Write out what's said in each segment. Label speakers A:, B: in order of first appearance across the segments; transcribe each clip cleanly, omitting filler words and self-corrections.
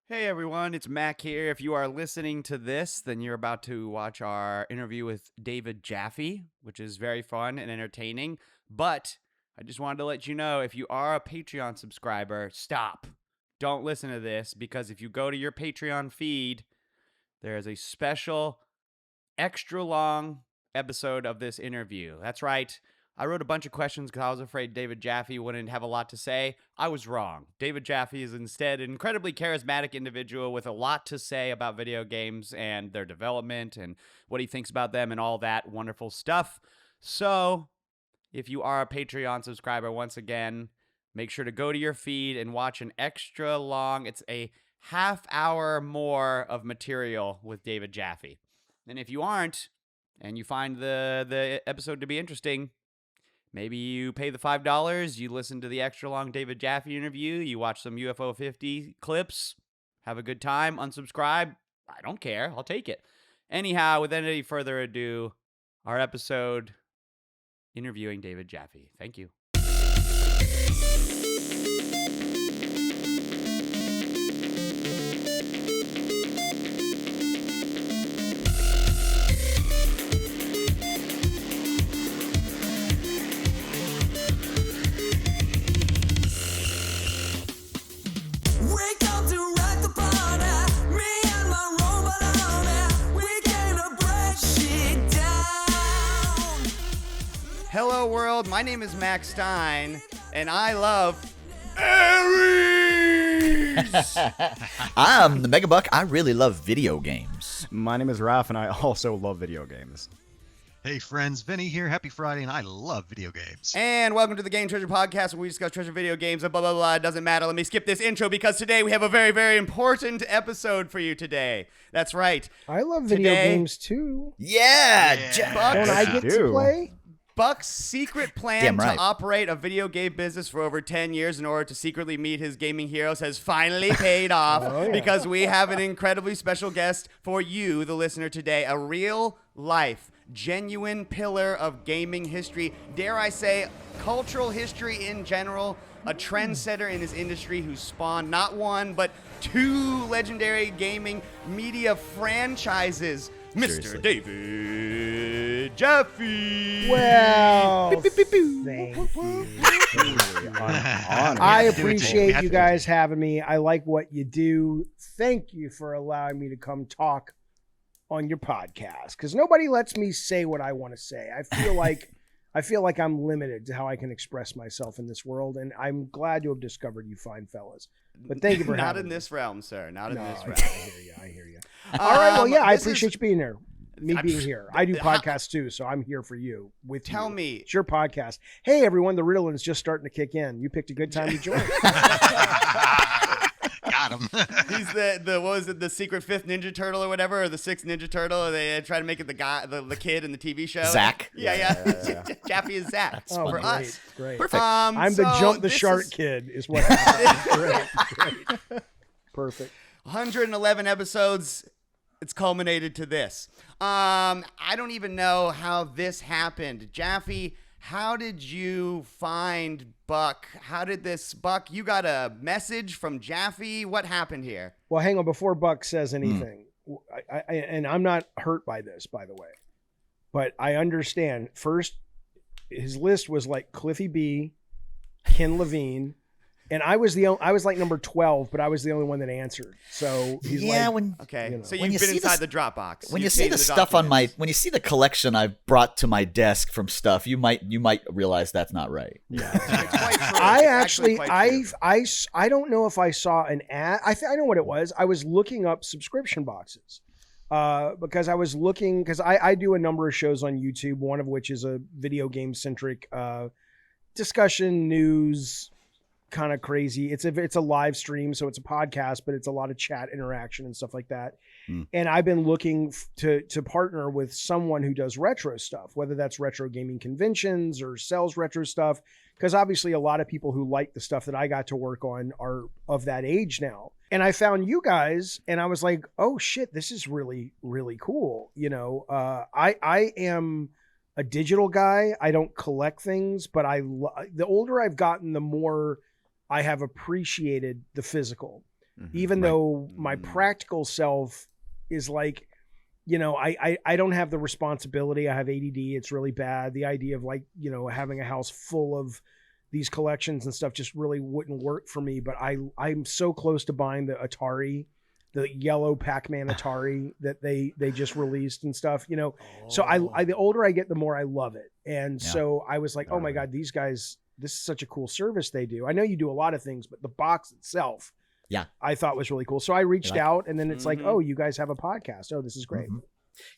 A: Hey everyone, it's Mac here. If you are listening to this, then you're about to watch our interview with David Jaffe, which is very fun and entertaining. But I just wanted to let you know, if you are a Patreon subscriber, stop. Don't listen to this, because if you go to your Patreon feed, there is a special, extra long episode of this interview. That's right. I wrote a bunch of questions because I was afraid David Jaffe wouldn't have a lot to say. I was wrong. David Jaffe is instead an incredibly charismatic individual with a lot to say about video games and their development and what he thinks about them and all that wonderful stuff. So, if you are a Patreon subscriber, once again, make sure to go to your feed and watch an extra long, it's a half hour more of material with David Jaffe. And if you aren't, and you find the episode to be interesting, maybe you pay the $5, you listen to the extra long David Jaffe interview, you watch some UFO 50 clips, have a good time, unsubscribe. I don't care. I'll take it. Anyhow, without any further ado, our episode interviewing David Jaffe. Thank you. Hello world, my name is Max Stein, and I love Aries!
B: I'm the Megabuck. I really love video games.
C: My name is Raph, and I also love video games.
D: Hey friends, Vinny here. Happy Friday, and I love video games.
A: And welcome to the Game Treasure Podcast, where we discuss treasure video games and blah, blah, blah. It doesn't matter. Let me skip this intro, because today we have a very, very important episode for you today. That's right.
E: I love video games, too.
B: Yeah.
E: Don't I get to play?
A: Buck's secret plan
B: Damn right.
A: to operate a video game business for over 10 years in order to secretly meet his gaming heroes has finally paid off, because we have an incredibly special guest for you, the listener, today. A real-life, genuine pillar of gaming history. Dare I say, cultural history in general. A trendsetter in his industry who spawned not one, but two legendary gaming media franchises. Mr. David Jaffe.
E: Well, thank you. I appreciate you guys having me. I like what you do. Thank you for allowing me to come talk on your podcast, because nobody lets me say what I want to say. I feel like I'm limited to how I can express myself in this world, and I'm glad to have discovered you fine fellas. But thank you for
A: Not
E: having
A: in
E: me.
A: this realm, sir. Not in this realm.
E: I hear you. All right, well, yeah, I appreciate you being there. Me
A: I'm
E: being
A: sh-
E: here. I do podcasts too, so I'm here for you.
A: Tell
E: you.
A: me.
E: It's your podcast. Hey, everyone, the riddle is just starting to kick in. You picked a good time to join.
D: Got him.
A: He's the what was it, the secret fifth Ninja Turtle or whatever, or the sixth Ninja Turtle? They try to make it the guy, the kid in the TV show.
B: Zach.
A: Yeah. Jaffe is Zach for
E: great,
A: us.
E: Great.
B: Perfect.
E: I'm the jump the shark kid is what happened. Great. Perfect.
A: 111 episodes. It's culminated to this. I don't even know how this happened. Jaffe, how did you find Buck? How did this, Buck, you got a message from Jaffe? What happened here?
E: Well, hang on. Before Buck says anything, and I'm not hurt by this, by the way, but I understand. First, his list was like Cliffy B, Ken Levine, and I was like number 12, but I was the only one that answered. So he's
A: Okay,
E: you know.
A: so
B: When
A: you've
B: you
A: been
B: see
A: inside
B: the-
A: the Dropbox.
B: When you
A: You've
B: see
A: seen
B: the stuff on
A: documents.
B: when you see the collection I've brought to my desk from stuff, you might realize that's not right.
A: It's quite true.
E: I
A: It's
E: actually,
A: quite true.
E: I don't know if I saw an ad. I know what it was. I was looking up subscription boxes because I was looking, because I do a number of shows on YouTube, one of which is a video game centric discussion, news, kind of crazy. It's a live stream, so it's a podcast, but it's a lot of chat interaction and stuff like that. And I've been looking to partner with someone who does retro stuff, whether that's retro gaming conventions or sells retro stuff, because obviously a lot of people who like the stuff that I got to work on are of that age now. And I found you guys, and I was like, oh shit, this is really, really cool. You know, I am a digital guy. I don't collect things, but the older I've gotten, the more I have appreciated the physical. even though my practical self is like, I don't have the responsibility. I have ADD. It's really bad. The idea of like, having a house full of these collections and stuff just really wouldn't work for me. But I'm so close to buying the Atari, the yellow Pac-Man Atari that they just released and stuff, So I the older I get, the more I love it. And so I was like, oh my God, these guys, this is such a cool service they do. I know you do a lot of things, but the box itself, I thought was really cool. So I reached out, and then it's like, oh, you guys have a podcast. Oh, this is great.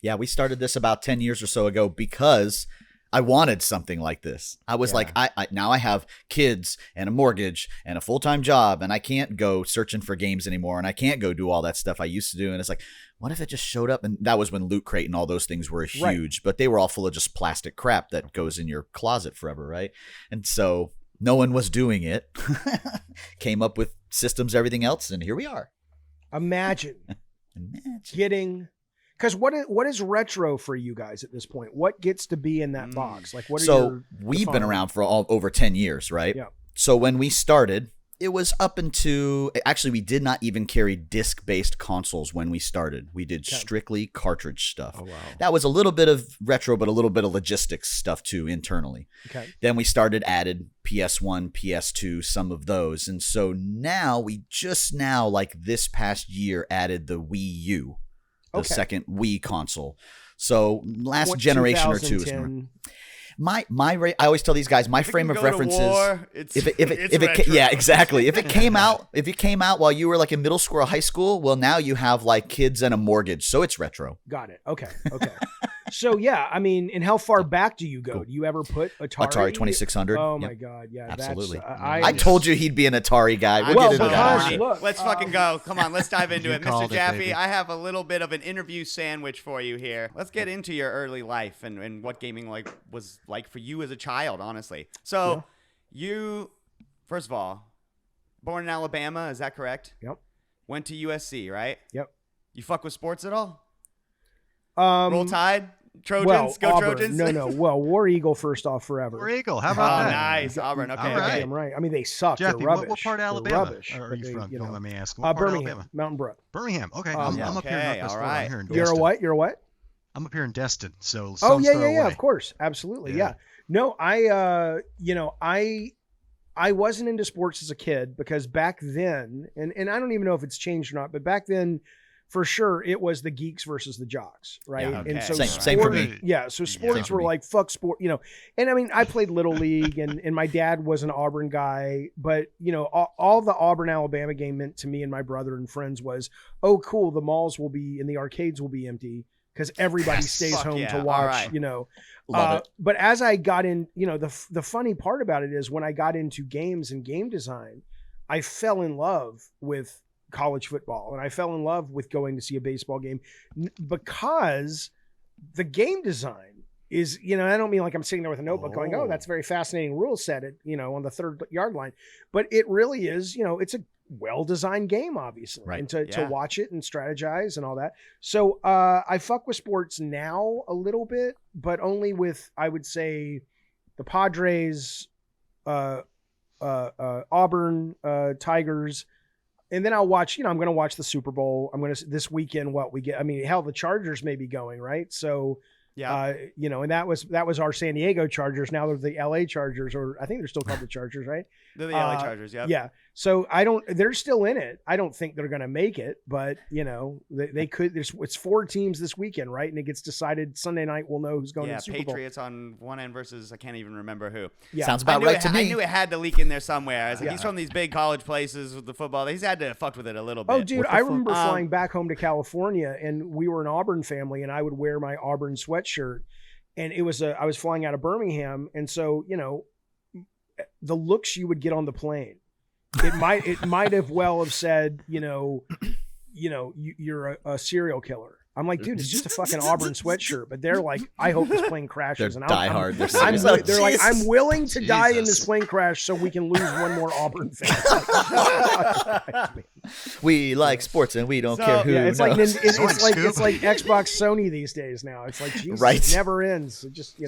B: Yeah, we started this about 10 years or so ago because I wanted something like this. I was like, I now I have kids and a mortgage and a full-time job, and I can't go searching for games anymore, and I can't go do all that stuff I used to do. And it's like, what if it just showed up? And that was when Loot Crate and all those things were huge, but they were all full of just plastic crap that goes in your closet forever, right? And so no one was doing it. Came up with systems, everything else, and here we are.
E: Imagine getting... Because what is retro for you guys at this point? What gets to be in that box? Like, what?
B: We've been around for over 10 years, right? Yeah. So when we started, it was up into actually we did not even carry disc-based consoles when we started. We did strictly cartridge stuff. Oh wow. That was a little bit of retro, but a little bit of logistics stuff too internally. Okay. Then we added PS1, PS2, some of those, and so now we just now like this past year added the Wii U. The second Wii console. So last generation or two is more. I always tell these guys my frame of reference is if it yeah, exactly. If it came out while you were like in middle school or high school, well now you have like kids and a mortgage, so it's retro.
E: Got it. Okay. So yeah, I mean, and how far back do you go? Do you ever put Atari
B: 2600?
E: Oh my God, yeah,
B: absolutely. I told you he'd be an Atari guy.
A: Let's fucking go. Come on, let's dive into it, Mr. Jaffe. I have a little bit of an interview sandwich for you here. Let's get into your early life and what gaming was like for you as a child, honestly. So, you, first of all, born in Alabama, is that correct?
E: Yep.
A: Went to USC, right?
E: Yep.
A: You fuck with sports at all? Roll Tide? Trojans? Go
E: Auburn.
A: Trojans?
E: No. Well, War Eagle first off forever.
D: War Eagle. How about that?
A: Nice. Auburn. Okay.
D: Right.
E: Damn right. I mean, they suck.
D: Jeffy,
E: They're rubbish.
D: What part of Alabama
E: are
D: you from? Let me ask. What part
E: Birmingham,
D: of Alabama?
E: Mountain Brook.
D: Birmingham. Okay. I'm up here in Northwest Florida. I'm here in Destin.
E: You're a what?
D: I'm up here in Destin. So
E: yeah. Of course. Absolutely. Yeah. No, I wasn't into sports as a kid because back then, and I don't even know if it's changed or not, but back then, for sure, it was the geeks versus the jocks, right?
A: Yeah, okay.
E: And so
B: same for me.
E: Yeah, so sports were like, fuck sport, And I mean, I played Little League, and my dad was an Auburn guy, but, all the Auburn, Alabama game meant to me and my brother and friends was, oh, cool, the malls will be, and the arcades will be empty because everybody stays home to watch,
B: Love it.
E: But as I got in, the funny part about it is when I got into games and game design, I fell in love with college football, and I fell in love with going to see a baseball game because the game design is, I don't mean like I'm sitting there with a notebook going, oh, that's a very fascinating rule set at, on the 3rd yard line, but it really is, it's a well-designed game, obviously, right. And to watch it and strategize and all that. So I fuck with sports now a little bit, but only with, I would say, the Padres, Auburn, Tigers. And then I'll watch, I'm going to watch the Super Bowl. This weekend, the Chargers may be going, right? So, and that was our San Diego Chargers. Now they're the LA Chargers, or I think they're still called the Chargers, right?
A: They're the LA Chargers, yeah.
E: Yeah. So they're still in it. I don't think they're going to make it, but they could. It's 4 teams this weekend, right? And it gets decided Sunday night. We'll know who's going to the Super Bowl.
A: Patriots on one end versus I can't even remember who.
B: Yeah. Sounds about right to me.
A: I knew it had to leak in there somewhere. I was like, he's from these big college places with the football. He's had to fuck with it a little bit.
E: Oh, dude, I remember flying back home to California, and we were an Auburn family, and I would wear my Auburn sweatshirt, and I was flying out of Birmingham, and so the looks you would get on the plane. It might have well have said, you're a serial killer. I'm like, dude, it's just a fucking Auburn sweatshirt. But they're like, I hope this plane crashes.
B: They're
E: and
B: diehard.
E: They're like, I'm willing to die in this plane crash so we can lose one more Auburn fan.
B: We like sports and we don't care who.
E: Yeah, it's like Xbox Sony these days now. It's like Jesus, right. It never ends. It just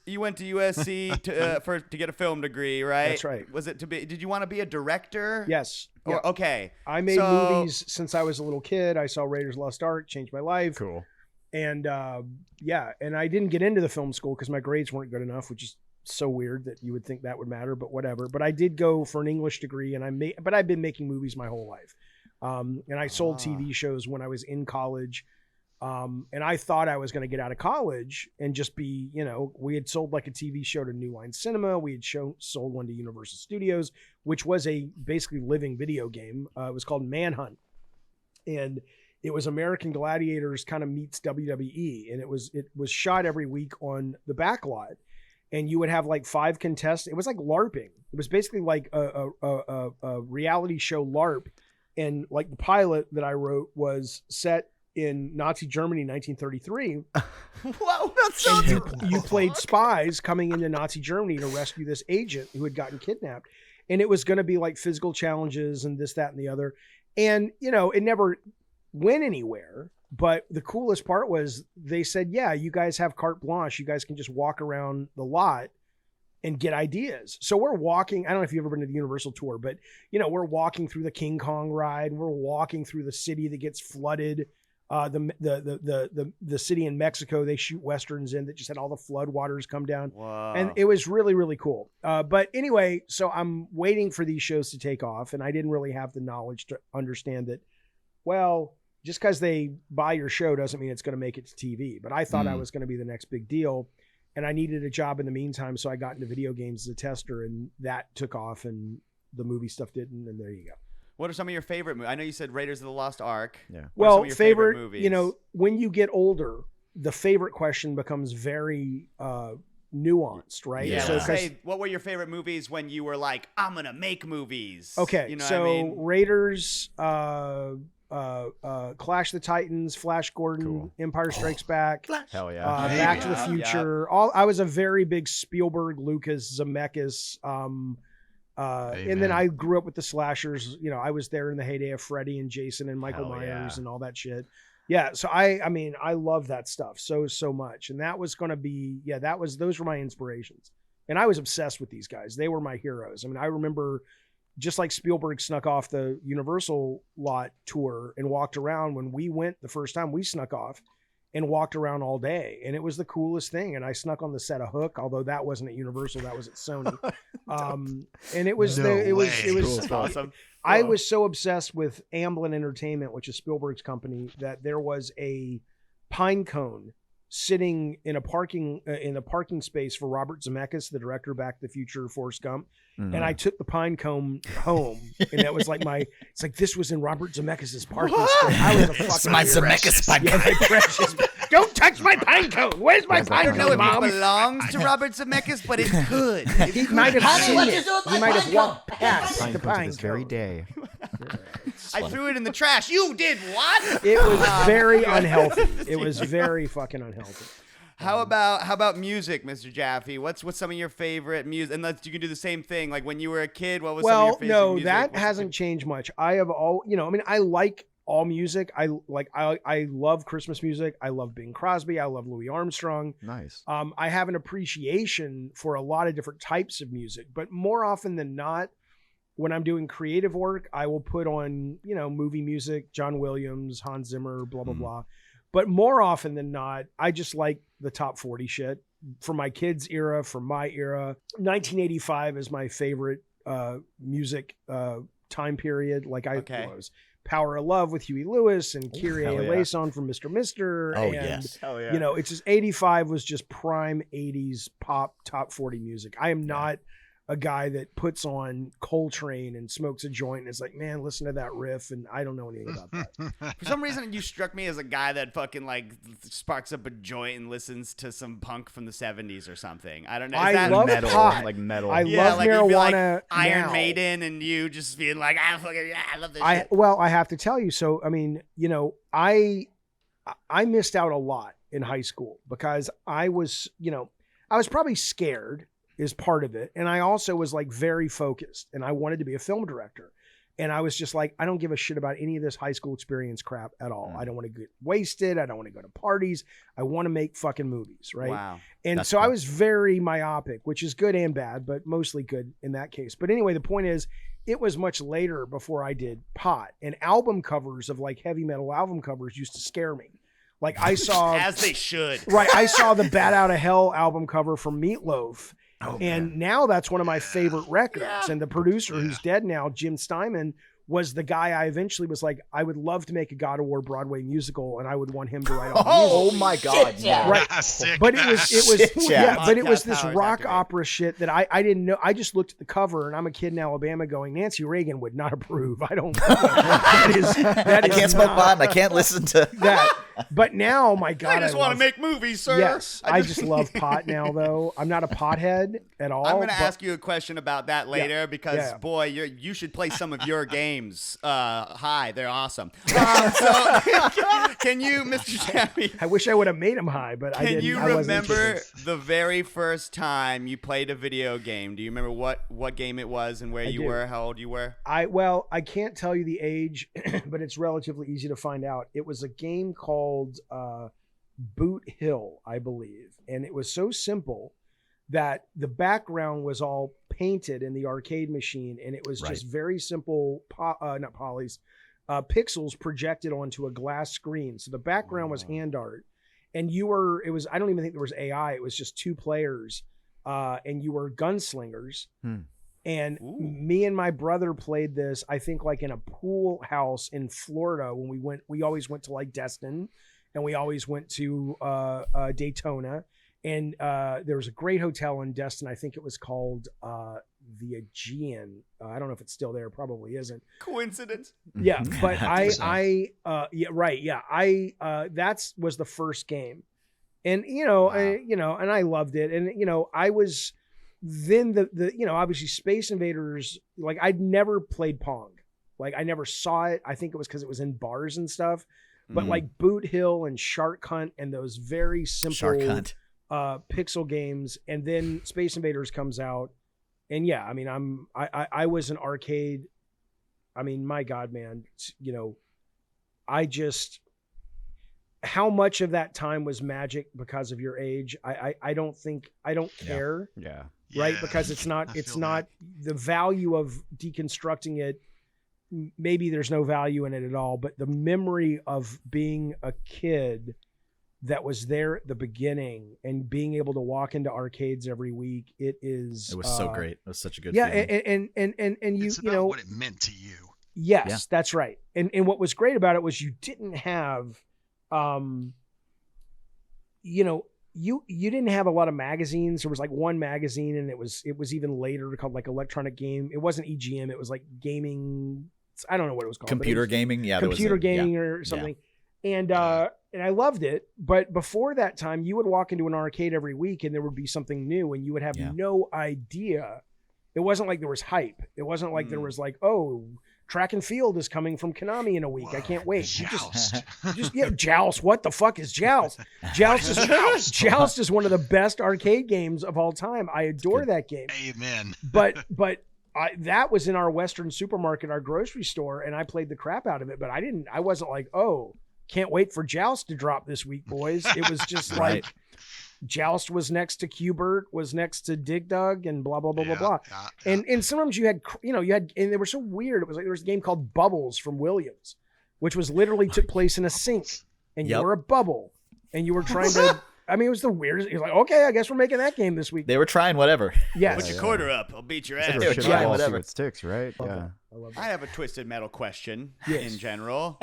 A: You went to USC to get a film degree, right?
E: That's right.
A: Was it to be? Did you want to be a director?
E: Yes.
A: Or,
E: Yep.
A: okay.
E: I made movies since I was a little kid. I saw Raiders of the Lost Ark, changed my life.
C: Cool.
E: And and I didn't get into the film school because my grades weren't good enough, which is so weird that you would think that would matter, but whatever. But I did go for an English degree, and but I've been making movies my whole life. And I sold TV shows when I was in college. And I thought I was going to get out of college and just be, we had sold like a TV show to New Line Cinema. We had sold one to Universal Studios, which was a basically living video game. It was called Manhunt. And it was American Gladiators kind of meets WWE. And it was shot every week on the back lot. And you would have like 5 contests. It was like LARPing. It was basically like a reality show LARP. And like the pilot that I wrote was set in Nazi Germany, 1933.
A: Whoa, that's so
E: you played spies coming into Nazi Germany to rescue this agent who had gotten kidnapped. And it was going to be like physical challenges and this, that, and the other. And, it never went anywhere. But the coolest part was they said, yeah, you guys have carte blanche. You guys can just walk around the lot and get ideas. So we're walking. I don't know if you've ever been to the Universal tour, but, we're walking through the King Kong ride. We're walking through the city that gets flooded. The city in Mexico, they shoot Westerns in that just had all the flood waters come down.
A: Wow.
E: And it was really, really cool. But anyway, so I'm waiting for these shows to take off, and I didn't really have the knowledge to understand that, well, just because they buy your show doesn't mean it's going to make it to TV. But I thought I was going to be the next big deal, and I needed a job in the meantime, so I got into video games as a tester, and that took off, and the movie stuff didn't, and there you go.
A: What are some of your favorite movies? I know you said Raiders of the Lost Ark.
C: Yeah.
E: Well,
A: favorite movies?
E: When you get older, the favorite question becomes very nuanced, right?
B: Yeah.
A: So
E: So,
A: what were your favorite movies when you were like, I'm gonna make movies?
E: okay,
A: You know
E: so
A: what I mean?
E: Raiders, Clash of the Titans, Flash Gordon,
C: Cool.
E: Empire Strikes Back,
C: Hell yeah.
E: Back to the
A: Yeah.
E: Future. I was a very big Spielberg, Lucas, Zemeckis. And then I grew up with the slashers. I was there in the heyday of Freddy and Jason and Michael
C: Hell
E: Myers
C: yeah.
E: and all that shit. Yeah. So I love that stuff so much. And that was going to be, those were my inspirations. And I was obsessed with these guys. They were my heroes. I mean, I remember just like Spielberg snuck off the Universal lot tour and walked around when we went the first time, we snuck off and walked around all day. And it was the coolest thing. And I snuck on the set of Hook, although that wasn't at Universal, that was at Sony. And it was, it was
A: awesome.
E: I was so obsessed with Amblin Entertainment, which is Spielberg's company, that there was a pine cone sitting in a parking space for Robert Zemeckis, the director of Back to the Future, Forrest Gump.
C: Mhm.
E: And I took the pine cone home, and that was like it's like this was in Robert Zemeckis' parking space. I was a fucking
B: It's my Zemeckis pine
E: yeah, my precious. Don't touch my pine cone. Where's my
A: I
E: pine
A: don't know
E: cone,
A: if
E: Mom?
A: it belongs to Robert Zemeckis, but it could.
E: He might have seen it. He might have walked past
C: Pine
E: the
C: cone to
E: pine
C: this very
E: cone.
C: day.
A: I threw it in the trash. You did what?
E: It was very unhealthy. It was very fucking unhealthy.
A: How about music, Mr. Jaffe? What's some of your favorite music? And you can do the same thing. Like when you were a kid, what was some of your favorite music?
E: That hasn't changed much. I have I like all music. I love Christmas music. I love Bing Crosby. I love Louis Armstrong.
C: Nice.
E: I have an appreciation for a lot of different types of music, but more often than not, when I'm doing creative work, I will put on, movie music, John Williams, Hans Zimmer, blah, blah, blah. But more often than not, I just like the top 40 shit from my kids' era, from my era. 1985 is my favorite music time period. Like was Power of Love with Huey Lewis and Kyrie
C: hell yeah.
E: Eleison from Mr. Mister.
B: Oh,
E: and,
B: yes.
C: Hell yeah.
E: it's just 85 was just prime 80s pop top 40 music. I am not a guy that puts on Coltrane and smokes a joint and is like, man, listen to that riff, and I don't know anything about that.
A: For some reason, you struck me as a guy that fucking like sparks up a joint and listens to some punk from the 70s or something. I don't know. Is
E: I
A: that
E: love
C: metal,
E: pot.
C: like metal.
E: I
A: yeah,
E: love
A: like you'd be like
E: marijuana
A: Iron
E: now.
A: Maiden, and you just being like, I love this shit.
E: I have to tell you. So, I mean, I missed out a lot in high school because I was probably scared is part of it. And I also was like very focused, and I wanted to be a film director. And I was just like, I don't give a shit about any of this high school experience crap at all. I don't want to get wasted. I don't want to go to parties. I want to make fucking movies, right?
A: Wow.
E: And
B: That's
E: so
B: cool.
E: I was very myopic, which is good and bad, but mostly good in that case. But anyway, the point is, it was much later before I did pot, and album covers of like heavy metal album covers used to scare me. Like I saw,
A: As they should.
E: right? I saw the Bat Out of Hell album cover from Meatloaf.
C: Oh,
E: And now that's one of my favorite records. And the producer, who's dead now, Jim Steinman, was the guy I eventually was like, I would love to make a God of War Broadway musical, and I would want him to write all the music.
C: Oh my God!
F: yeah.
E: Right.
D: Sick.
E: But it was
B: Shit,
E: yeah,
B: yeah.
E: but it was
A: Podcast
E: this
A: powers
E: rock
A: activate.
E: opera shit that I didn't know. I just looked at the cover, and I'm a kid in Alabama going, Nancy Reagan would not approve. I don't. That
B: I
E: is
B: can't smoke
E: not
B: pot and I can't listen to.
E: that. But now, my God,
A: I just want to
E: love-
A: make movies, sir.
E: Yes, I just love pot now, though. I'm not a pothead at all.
A: I'm going to
E: but-
A: ask you a question about that later because,
E: Yeah.
A: boy, you should play some of your games. Hi, they're awesome. So, can you, Mr. Jaffe,
E: I wish I would have made him high, but I
A: can
E: didn't.
A: you
E: I wasn't
A: remember
E: interested.
A: the very first time you played a video game? Do you remember what game it was and where
E: I
A: you
E: do.
A: were, how old you were?
E: I can't tell you the age, but it's relatively easy to find out. It was a game called Boot Hill, I believe, and it was so simple that the background was all painted in the arcade machine, and it was just very simple, not polys, pixels projected onto a glass screen. So the background was hand art, and I don't even think there was AI. It was just two players, and you were gunslingers. And me and my brother played this, I think, like in a pool house in Florida when we always went to like Destin, and we always went to Daytona. And there was a great hotel in Destin. I think it was called the Aegean. I don't know if it's still there. Probably isn't.
A: Coincidence?
E: Yeah, but
B: think so.
E: that was the first game, and and I loved it, and I was then the obviously Space Invaders. Like I'd never played Pong, like I never saw it. I think it was because it was in bars and stuff, but like Boot Hill and Shark Hunt and those very simple
B: Shark Hunt.
E: pixel games, and then Space Invaders comes out, and yeah, I mean I was an arcade. I mean, my God, man, I just, how much of that time was magic because of your age? I don't care,
C: Yeah.
E: right?
D: Yeah,
E: Because it's
D: I
E: not
D: feel
E: the value of deconstructing it. Maybe there's no value in it at all, but the memory of being a kid that was there at the beginning and being able to walk into arcades every week, it was
B: so great. It was such a good
E: yeah,
B: feeling.
E: and you
D: It's
E: you
D: about
E: know
D: what it meant to you.
E: yes,
B: Yeah.
E: that's right. And what was great about it was you didn't have you didn't have a lot of magazines. There was like one magazine, and it was even later called like Electronic Game. It wasn't EGM, it was like gaming, I don't know what it was called. but it
B: Computer
E: was
B: gaming. Yeah. there was
E: computer
B: a-
E: gaming
B: yeah.
E: or something. And I loved it. But before that time, you would walk into an arcade every week and there would be something new, and you would have
B: Yeah.
E: no idea. It wasn't like there was hype. It wasn't like there was like, oh, track and field is coming from Konami in a week. I can't wait. You just Joust. What the fuck is Joust? Joust is one of the best arcade games of all time. I adore that game.
D: Amen.
E: But that was in our Western supermarket, our grocery store, and I played the crap out of it. But I wasn't like, oh, can't wait for Joust to drop this week, boys. It was just
B: Right.
E: like Joust was next to Q*bert, was next to Dig Dug, and blah blah blah blah blah. And sometimes you had and they were so weird. It was like there was a game called Bubbles from Williams, which was literally took place in a sink, and you
B: Yep.
E: were a bubble, and you were trying to. I mean, it was the weirdest. It was like, okay, I guess we're making that game this week.
B: They were trying whatever.
E: Yes.
A: Put your quarter up. I'll beat your ass.
B: were
C: Shit
B: trying
C: all
B: whatever.
C: see what sticks, right?
E: Love
C: Yeah.
E: that. I love that.
A: I have a Twisted Metal question
E: Yes.
A: in general.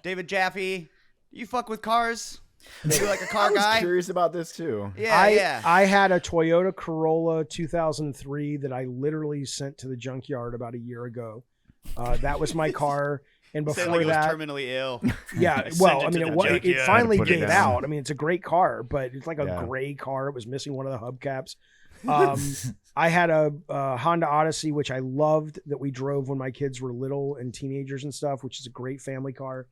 A: David Jaffe, you fuck with cars? You like a
C: I
A: car
C: was
A: guy?
C: curious about this too.
A: Yeah.
E: I had a Toyota Corolla 2003 that I literally sent to the junkyard about a year ago. That was my car. And
A: Say
E: before
A: like it was
E: that,
A: terminally ill.
E: yeah,
A: Send
E: well,
A: it
E: I
A: to
E: mean,
A: the
E: it
A: junkyard.
E: finally
C: Put it
E: gave
C: down.
E: out. I mean, it's a great car, but it's like a
C: Yeah.
E: gray car. It was missing one of the hubcaps. I had a Honda Odyssey, which I loved, that we drove when my kids were little and teenagers and stuff, which is a great family car.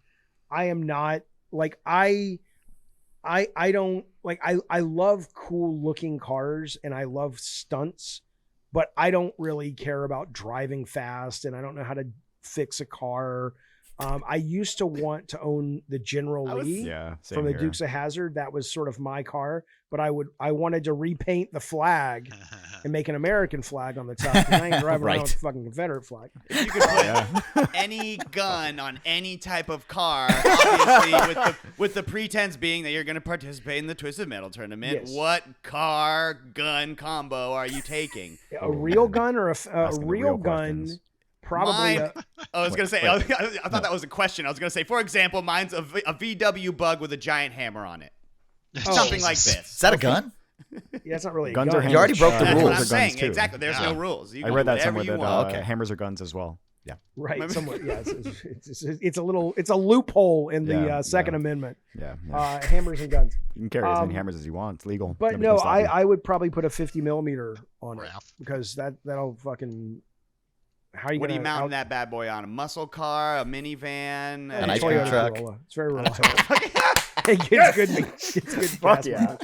E: I am not like I don't like I love cool looking cars and I love stunts, but I don't really care about driving fast, and I don't know how to fix a car. I used to want to own the General Lee
C: Same
E: from the
C: here.
E: Dukes of Hazzard. That was sort of my car, but I wanted to repaint the flag and make an American flag on the top. 'Cause I ain't driving around with a fucking Confederate flag.
A: If you could put any gun on any type of car, obviously with the pretense being that you're going to participate in the Twisted Metal tournament,
E: Yes.
A: what car gun combo are you taking?
E: A real gun or a
C: Asking the
E: real
C: real
E: gun?
C: questions.
E: Probably.
A: Mine, I was going to say, I thought that was a question. I was going to say, for example, mine's a VW Bug with a giant hammer on it. Something like this.
B: Is that a gun?
E: Yeah, it's not really
C: Guns
E: a gun.
C: are
B: You already broke the
A: That's
B: rules.
A: what I'm
C: Guns
A: saying.
C: too.
A: Exactly. There's
D: Yeah.
A: no rules. You
C: I
A: can
C: read
A: do
C: that
A: whatever
C: somewhere
A: you
C: that
A: want.
B: Okay.
C: hammers are guns as well. Yeah.
E: Right, somewhere. Yeah, it's a little. It's a loophole in the
C: Yeah,
E: Second
C: yeah.
E: Amendment.
C: Yeah.
E: Hammers and guns.
C: You can carry as many
E: um,
C: hammers as you want. It's legal.
E: But
C: Nobody
E: no,
C: can stop you.
E: I would probably put a 50 millimeter on it
D: Ralph.
E: because that'll fucking. How are you
A: What are
E: gonna
A: you mounting that bad boy on? A muscle car, a minivan,
B: An ice
E: Toyota
B: cream truck.
E: Corolla. It's very reliable. It gets good. It's good.
C: Fuck
E: gas
C: yeah.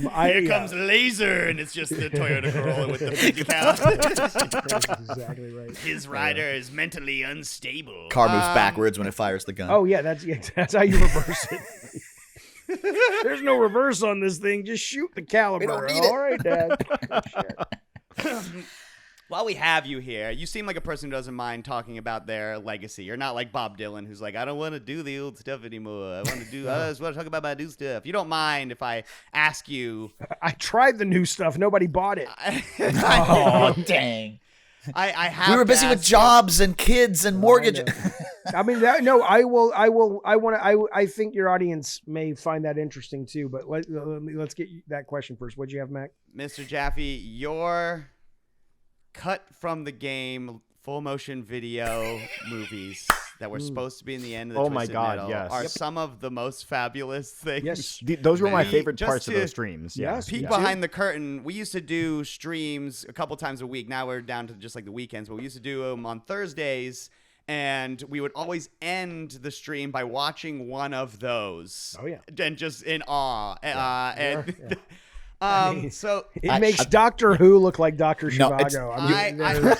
E: mileage.
A: Here comes Laser, and it's just the Toyota Corolla with the 50 pounds.
E: That's exactly right.
A: His rider is mentally unstable.
B: Car moves backwards when it fires the gun.
E: Oh yeah, that's how you reverse it. There's no reverse on this thing. Just shoot the caliber.
B: don't need it.
E: All right, Dad.
A: While we have you here, you seem like a person who doesn't mind talking about their legacy. You're not like Bob Dylan, who's like, I don't want to do the old stuff anymore. I just want to talk about my new stuff. You don't mind if I ask you.
E: I tried the new stuff. Nobody bought it.
B: Oh, dang.
A: I have
B: We were
A: to
B: busy with
A: ask you-
B: jobs and kids and mortgage.
E: I mean, I think your audience may find that interesting too. But let's get that question first. What'd you have, Mac?
A: Mr. Jaffe, your cut from the game full motion video movies that were supposed to be in the end of the
C: Oh my
A: Twisted
C: God,
A: Metal
C: yes.
A: are
C: Yep.
A: some of the most fabulous things.
E: Yes.
C: Those were my
A: We-
C: favorite
A: just
C: parts of
A: to
C: those streams. Yeah.
E: Yes,
A: Peek
E: Yeah.
A: behind the curtain. We used to do streams a couple times a week. Now we're down to just like the weekends, but we used to do them on Thursdays, and we would always end the stream by watching one of those.
E: Oh, yeah.
A: And just in awe. And
E: Yeah.
A: so
E: It makes Doctor Who look like Dr.
B: No, it's-
E: Zhivago. I mean,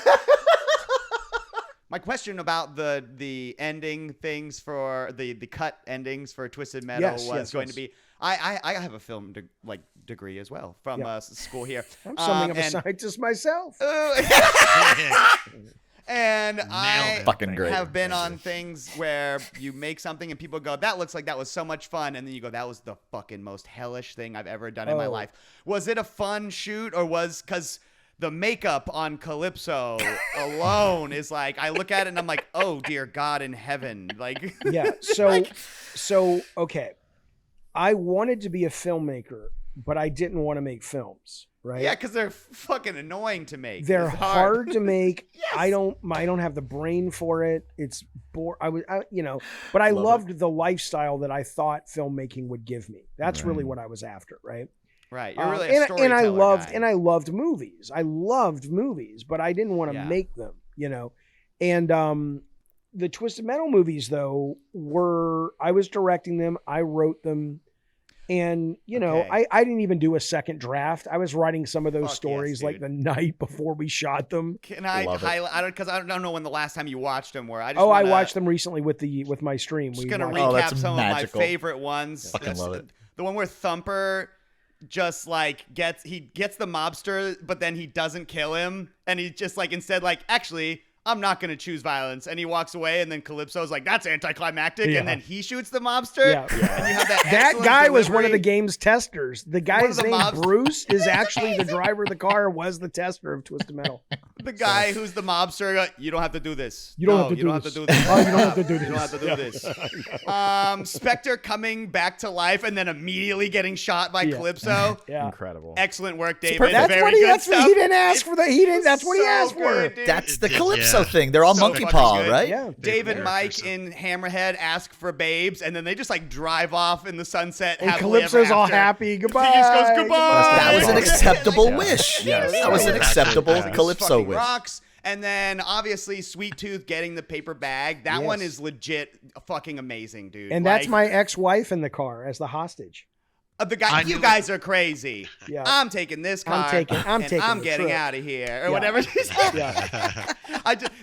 A: my question about the ending things for the cut endings for Twisted Metal was going to be I have a film degree as well from school here.
E: I'm something of a
A: and-
E: scientist myself.
A: And I
B: Fucking great.
A: have been on things where you make something and people go, that looks like that was so much fun. And then you go, that was the fucking most hellish thing I've ever done in my
E: Oh.
A: life. Was it a fun shoot or because the makeup on Calypso alone is like, I look at it and I'm like, oh, dear God in heaven. Like,
E: Yeah. So okay. I wanted to be a filmmaker, but I didn't want to make films. Right.
A: yeah, because they're fucking annoying to make.
E: They're
A: It's
E: hard to make.
A: Yes.
E: I don't have the brain for it. It's but I
B: Love
E: loved the lifestyle that I thought filmmaking would give me. That's really
C: Right.
E: what I was after, right?
A: Right. You're really a
E: and I
A: storyteller
E: loved
A: guy.
E: and I loved movies. I loved movies, but I didn't want to
A: Yeah.
E: make them, And the Twisted Metal movies though I was directing them, I wrote them. And
A: Okay.
E: I didn't even do a second draft. I was writing some of those
A: Fuck yes,
E: stories like
A: dude.
E: the night before we shot them.
A: Can I
B: Love it.
A: highlight? Because I don't know when the last time you watched them were. I
E: I watched them recently with my stream.
A: Just
E: We
A: gonna
E: watched-
B: Oh,
A: recap
B: that's
A: some
B: magical.
A: of my favorite ones.
B: Fucking
A: That's
B: love it.
A: The one where Thumper just like gets the mobster, but then he doesn't kill him, and he just like instead like actually. I'm not going to choose violence. And he walks away, and then Calypso's like, that's anticlimactic.
E: Yeah.
A: And then he shoots the mobster.
E: Yeah.
A: And you have that
E: That
A: excellent
E: guy was one of the
A: delivery.
E: game's testers. The guy's
A: the
E: name
A: mobs-
E: Bruce is actually the driver of the car. Was the tester of Twisted Metal.
A: The guy who's the mobster, you don't have to do this.
E: You don't
A: No,
E: have to
A: you
E: do
A: don't
E: this.
A: have to do this.
E: Oh, you don't have to do
A: You
E: this.
A: don't have to do this. Spectre coming back to life and then immediately getting shot by
E: Yeah.
A: Calypso.
E: Yeah.
C: Incredible.
A: Excellent work, David.
E: That's
A: Very
E: what he.
A: good
E: That's what
A: stuff.
E: he didn't ask for. That he didn't. That's what he
A: So
E: asked for.
A: good, dude.
B: That's the
D: Yeah.
B: Calypso thing. They're all
A: So
B: monkey
A: fucking
B: paw,
A: good.
B: right?
E: Yeah.
A: David,
D: Big
A: Mike,
D: characters.
A: in Hammerhead ask for babes, and then they just like drive off in the sunset.
E: And
A: happily ever
E: Calypso's all
A: after.
E: happy. Goodbye.
A: He just goes goodbye.
B: That was an
E: Yeah.
B: acceptable
C: Yeah.
B: wish.
C: Yes.
B: That was an
C: Yeah.
B: acceptable
C: Yeah.
B: Calypso
A: Fucking
B: wish.
A: rocks. And then obviously Sweet Tooth getting the paper bag. That one
E: Yes.
A: is legit fucking amazing, dude.
E: And
A: Like,
E: that's my ex-wife in the car as the hostage.
A: The guy, you guys are crazy.
E: Yeah.
A: I'm taking this car.
E: I'm
A: getting out of here, or whatever she said.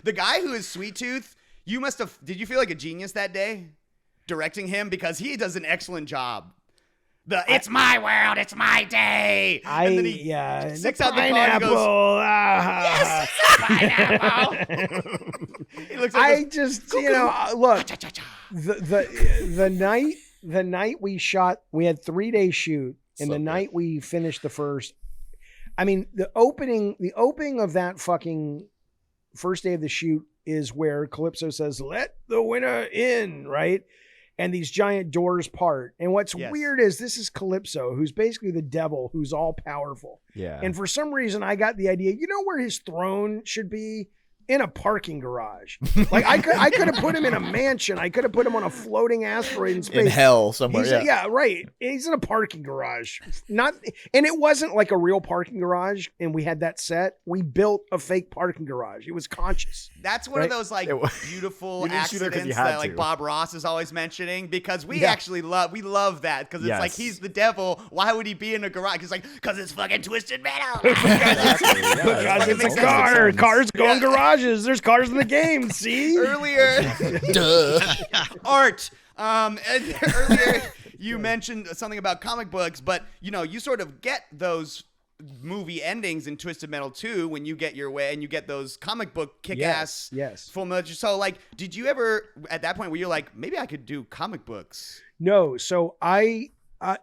A: The guy who is Sweet Tooth, you must have. Did you feel like a genius that day, directing him, because he does an excellent job. It's my world, it's my day. And then he sticks out the car and goes, yes, pineapple. He looks like
E: look, the night we shot, we had 3-day shoot, and the night we finished the first, I mean, the opening of that fucking first day of the shoot is where Calypso says, "Let the winner in," right? And these giant doors part. And what's weird is this is Calypso, who's basically the devil, who's all powerful.
C: Yeah.
E: And for some reason, I got the idea, you know where his throne should be? In a parking garage. Like I could have put him in a mansion. I could have put him on a floating asteroid in space.
B: In hell somewhere.
E: Yeah, right. He's in a parking garage. And it wasn't like a real parking garage. And we had that set. We built a fake parking garage. It was conscious.
A: That's one of those like beautiful accidents that like Bob Ross is always mentioning, because we actually love that, because it's like he's the devil. Why would he be in a garage? He's like, because it's fucking twisted metal.
E: Because it's a car. Cars go in garages. There's cars in the game. See
A: earlier, art. Earlier you mentioned something about comic books, but you sort of get those movie endings in Twisted Metal 2 when you get your way and you get those comic book kick-ass full metal. So like, did you ever at that point where you're like, maybe I could do comic books?
E: No. So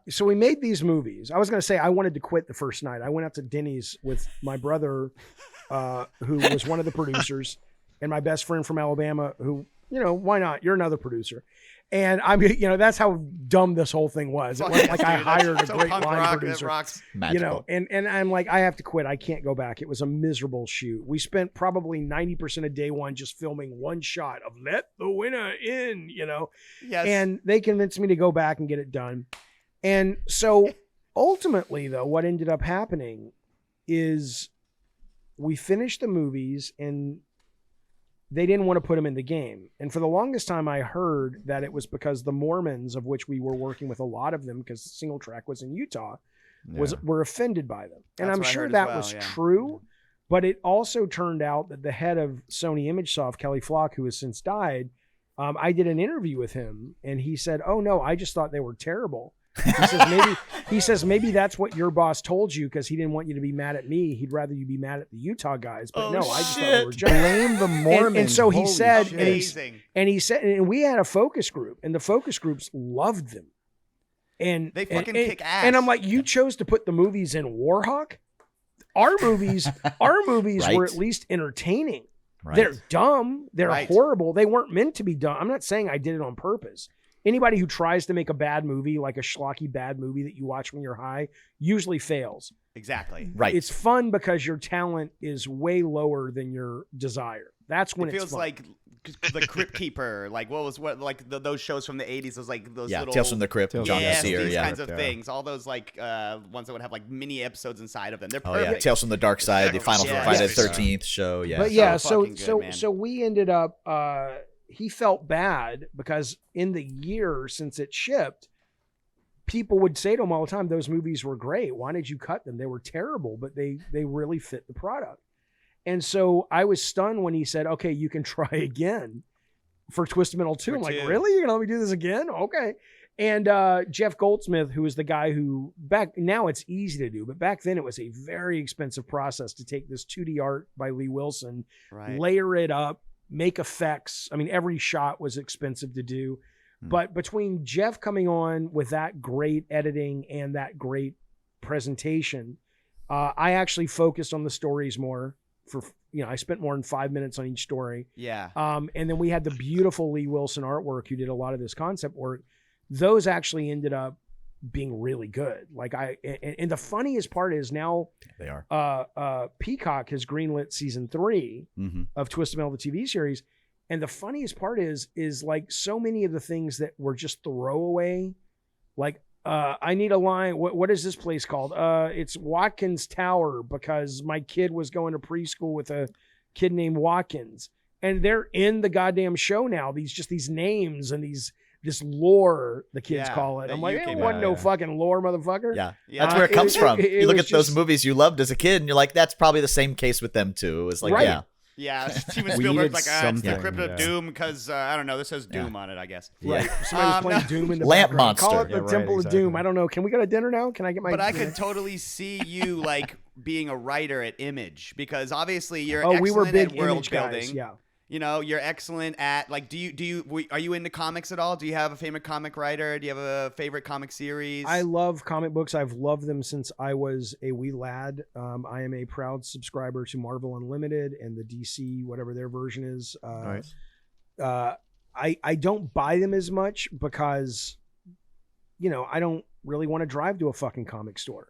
E: so we made these movies. I was going to say I wanted to quit the first night. I went out to Denny's with my brother, who was one of the producers, and my best friend from Alabama, who, why not? You're another producer. And I'm, that's how dumb this whole thing was. It wasn't like I hired a great line producer, and I'm like, I have to quit. I can't go back. It was a miserable shoot. We spent probably 90% of day one just filming one shot of "Let the winner in,"
A: Yes.
E: And they convinced me to go back and get it done. And so ultimately, though, what ended up happening is we finished the movies and they didn't want to put them in the game. And for the longest time, I heard that it was because the Mormons, of which we were working with a lot of them, because Single Track was in Utah, were offended by them. And I'm sure that was true. But it also turned out that the head of Sony ImageSoft, Kelly Flock, who has since died, I did an interview with him, and he said, "Oh no, I just thought they were terrible." He says maybe that's what your boss told you, because he didn't want you to be mad at me. He'd rather you be mad at the Utah guys. But I just thought they were just
C: blame the Mormons.
E: And so he said,
A: and
E: we had a focus group, and the focus groups loved them. And
A: they fucking kick ass.
E: And I'm like, you chose to put the movies in Warhawk? Our movies were at least entertaining. Right. They're dumb. They're horrible. They weren't meant to be dumb. I'm not saying I did it on purpose. Anybody who tries to make a bad movie, like a schlocky bad movie that you watch when you're high, usually fails.
A: Exactly.
B: Right.
E: It's fun because your talent is way lower than your desire. That's when it
A: feels
E: fun.
A: like the Crypt Keeper, like those shows from the 80s, those like those little
B: Tales from the Crypt, John Sear,
A: these kinds of things, all those like ones that would have like mini episodes inside of them. They're perfect.
B: Oh yeah, Tales from the Dark Side, the final Friday the 13th show. Yeah,
E: but so we ended up. He felt bad because in the year since it shipped, people would say to him all the time, "Those movies were great. Why did you cut them? They were terrible, but they really fit the product." And so I was stunned when he said, "Okay, you can try again for Twisted Metal 2." I'm like, "Really? You're gonna let me do this again? Okay." And Jeff Goldsmith, who is the guy who now it's easy to do, but back then it was a very expensive process to take this 2D art by Lee Wilson, layer it up, make effects. I mean, every shot was expensive to do. But between Jeff coming on with that great editing and that great presentation, I actually focused on the stories more. I spent more than 5 minutes on each story.
A: Yeah.
E: And then we had the beautiful Lee Wilson artwork, who did a lot of this concept work. Those actually ended up being really good. And the funniest part is now
B: they are.
E: Peacock has greenlit season 3 of Twisted Metal, the TV series. And the funniest part is like so many of the things that were just throwaway, like I need a line. What is this place called? It's Watkins Tower, because my kid was going to preschool with a kid named Watkins, and they're in the goddamn show now. These names and these this lore, the kids
A: Yeah,
E: call it.
A: that
E: I'm like,
A: you
E: it
A: came
E: wasn't
C: up
E: no
C: with.
E: fucking lore, motherfucker.
B: Yeah,
A: Yeah.
B: that's where it comes from.
E: it
B: You look
E: was
B: at those
E: just-
B: movies you loved as a kid, and you're like, that's probably the same case with them too. It was like,
E: Right.
B: yeah,
A: Yeah, Steven
C: We
A: Spielberg's
C: needed
A: like, it's the
C: something,
A: Crypt of
C: yeah.
A: Doom because, I don't know, this says Doom on it, I guess.
E: Right. Somebody was playing
A: no.
E: Doom in the
B: Lamp
E: background. Call
B: Monster.
E: it the
C: Yeah, right,
E: Temple of Doom.
C: exactly.
E: I don't know. Can we go to dinner now? Can I get my?
A: But I could totally see you, like, being a writer at Image because obviously you're
E: Oh,
A: excellent
E: we were big
A: at world
E: Image guys.
A: building.
E: Yeah.
A: You know, you're excellent at, like, are you into comics at all? Do you have a favorite comic writer? Do you have a favorite comic series?
E: I love comic books. I've loved them since I was a wee lad. I am a proud subscriber to Marvel Unlimited and the DC, whatever their version is.
C: Nice.
E: I don't buy them as much because, you know, I don't really want to drive to a fucking comic store.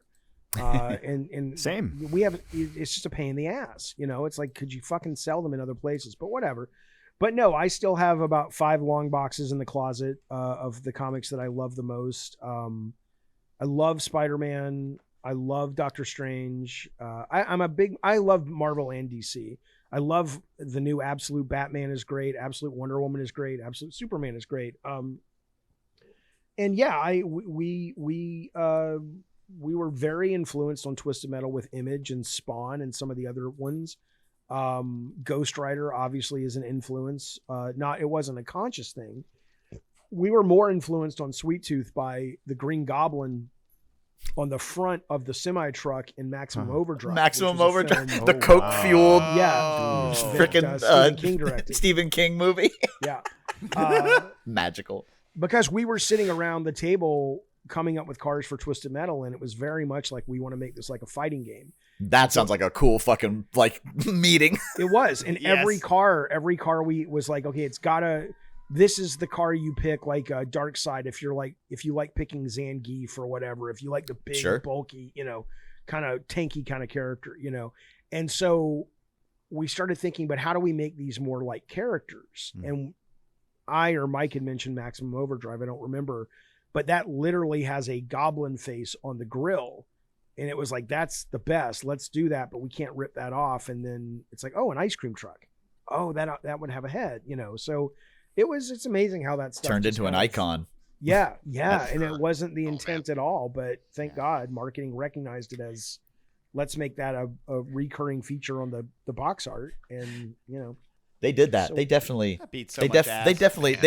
E: And
C: Same.
E: we have, it's just a pain in the ass. You know, it's like, could you fucking sell them in other places? But whatever. But no, I still have about 5 long boxes in the closet of the comics that I love the most. I love Spider-Man. I love Doctor Strange. I love Marvel and DC. I love the new Absolute Batman is great. Absolute Wonder Woman is great. Absolute Superman is great. And yeah, we were very influenced on Twisted Metal with Image and Spawn and some of the other ones. Ghost Rider obviously is an influence. It wasn't a conscious thing. We were more influenced on Sweet Tooth by the Green Goblin on the front of the semi truck in Maximum Overdrive.
B: Maximum
E: which was a
B: Overdrive,
E: film-
B: the
C: Oh,
B: coke
C: wow.
B: fueled,
E: Yeah.
B: freaking
E: Stephen King directed.
B: Stephen King movie,
E: Yeah.
B: magical.
E: Because we were sitting around the table coming up with cars for Twisted Metal, and it was very much like, we want to make this like a fighting game.
B: That sounds like a cool fucking like meeting.
E: It was. And
A: Yes.
E: every car we was like, okay, this is the car you pick, like Dark Side, if you like picking Zangief or whatever, if you like the big,
B: Sure.
E: bulky, you know, kind of tanky kind of character, you know. And so we started thinking, but how do we make these more like characters? And I or Mike had mentioned Maximum Overdrive, I don't remember, but that literally has a goblin face on the grill. And it was like, that's the best. Let's do that, but we can't rip that off. And then it's like, oh, an ice cream truck. Oh, that would have a head, you know. So it's amazing how that stuff
B: Turned
E: just
B: into an
E: kind of-
B: icon.
E: Yeah, and it wasn't the
D: Oh,
E: intent at all. But thank God, marketing recognized it as, let's make that a recurring feature on the box art, and you know,
B: They did that.
E: So-
B: they definitely.
A: That beats so
B: They
A: much ass.
B: they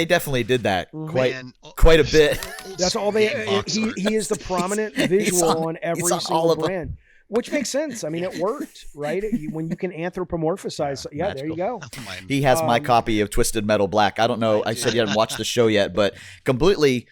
B: definitely did that quite
D: Man,
B: quite a bit.
E: that's all they.
D: Game box art.
E: He is the prominent
B: He's
E: visual
B: on-
E: on every
B: he's on
E: single
B: all of them.
E: brand, which makes sense. I mean, it worked, right? When you can anthropomorphize, yeah, there you go.
D: Oh, my-
B: He has my
E: Um,
B: copy of Twisted Metal Black. I don't know. I said you hadn't watched the show yet, but completely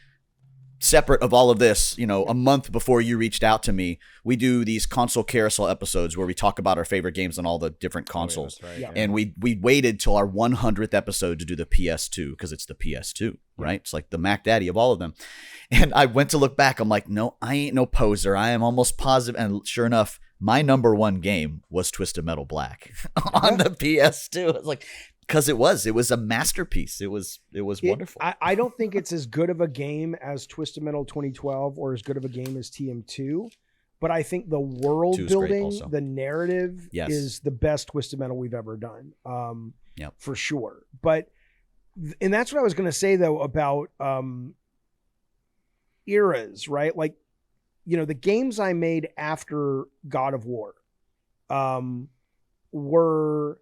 B: separate of all of this, you know, a month before you reached out to me, we do these console carousel episodes where we talk about our favorite games on all the different consoles.
C: That's right,
E: Yeah.
B: And we waited till our 100th episode to do the PS2 because it's the PS2, right? It's like the Mac Daddy of all of them. And I went to look back. I'm like, no, I ain't no poser. I am almost positive. And sure enough, my number one game was Twisted Metal Black on the PS2. It's like, because it was a masterpiece. It was wonderful.
E: I don't think it's as good of a game as Twisted Metal 2012 or as good of a game as TM2, but I think the world
B: 2 is great
E: building,
B: also.
E: the narrative
B: Yes.
E: is the best Twisted Metal we've ever done.
B: Yep.
E: For sure. But, and that's what I was going to say though about eras, right? Like, you know, the games I made after God of War were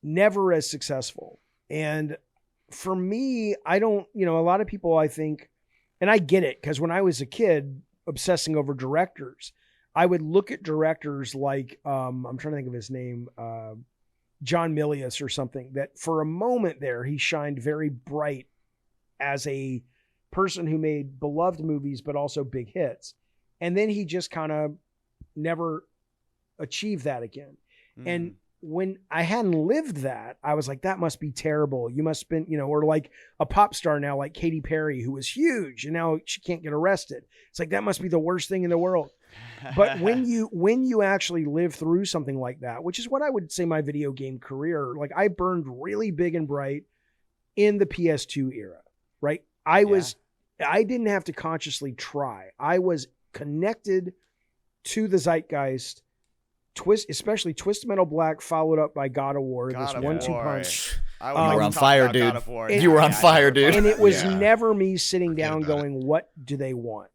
E: never as successful. And for me, I don't, you know, a lot of people, I think, and I get it, because when I was a kid obsessing over directors, I would look at directors like, I'm trying to think of his name, John Milius or something, that for a moment there, he shined very bright as a person who made beloved movies, but also big hits. And then he just kind of never achieved that again. And when I hadn't lived that, I was like, that must be terrible. You must have been, you know, or like a pop star now, like Katy Perry, who was huge and now she can't get arrested. It's like, that must be the worst thing in the world. But when you actually live through something like that, which is what I would say my video game career, like I burned really big and bright in the PS2 era, right? I didn't have to consciously try. I was connected to the zeitgeist. Especially Twisted Metal Black, followed up by God of War.
A: God
E: This
A: of
E: 1-2
A: War.
E: punch.
A: I
B: You
A: would
B: were
A: like
B: on
A: to talk
B: fire,
A: about God
B: dude.
A: of War.
B: You were on fire, dude.
E: And it was
C: Yeah.
E: never me sitting
D: Forget
E: down
D: about it.
E: going, what do they want?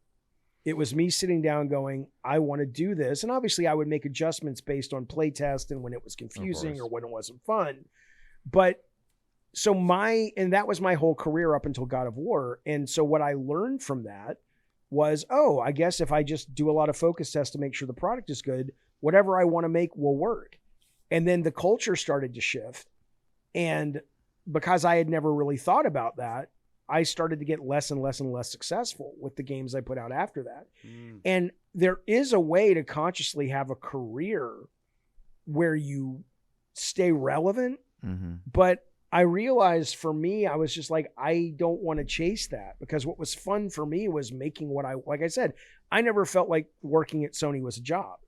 E: It was me sitting down going, I want to do this. And obviously I would make adjustments based on playtest and when it was confusing
C: course.
E: or when it wasn't fun. But so and that was my whole career up until God of War. And so what I learned from that was, oh, I guess if I just do a lot of focus tests to make sure the product is good, whatever I want to make will work. And then the culture started to shift. And because I had never really thought about that, I started to get less and less and less successful with the games I put out after that. And there is a way to consciously have a career where you stay relevant.
C: Mm-hmm.
E: But I realized for me, I was just like, I don't want to chase that, because what was fun for me was making like I said, I never felt like working at Sony was a job.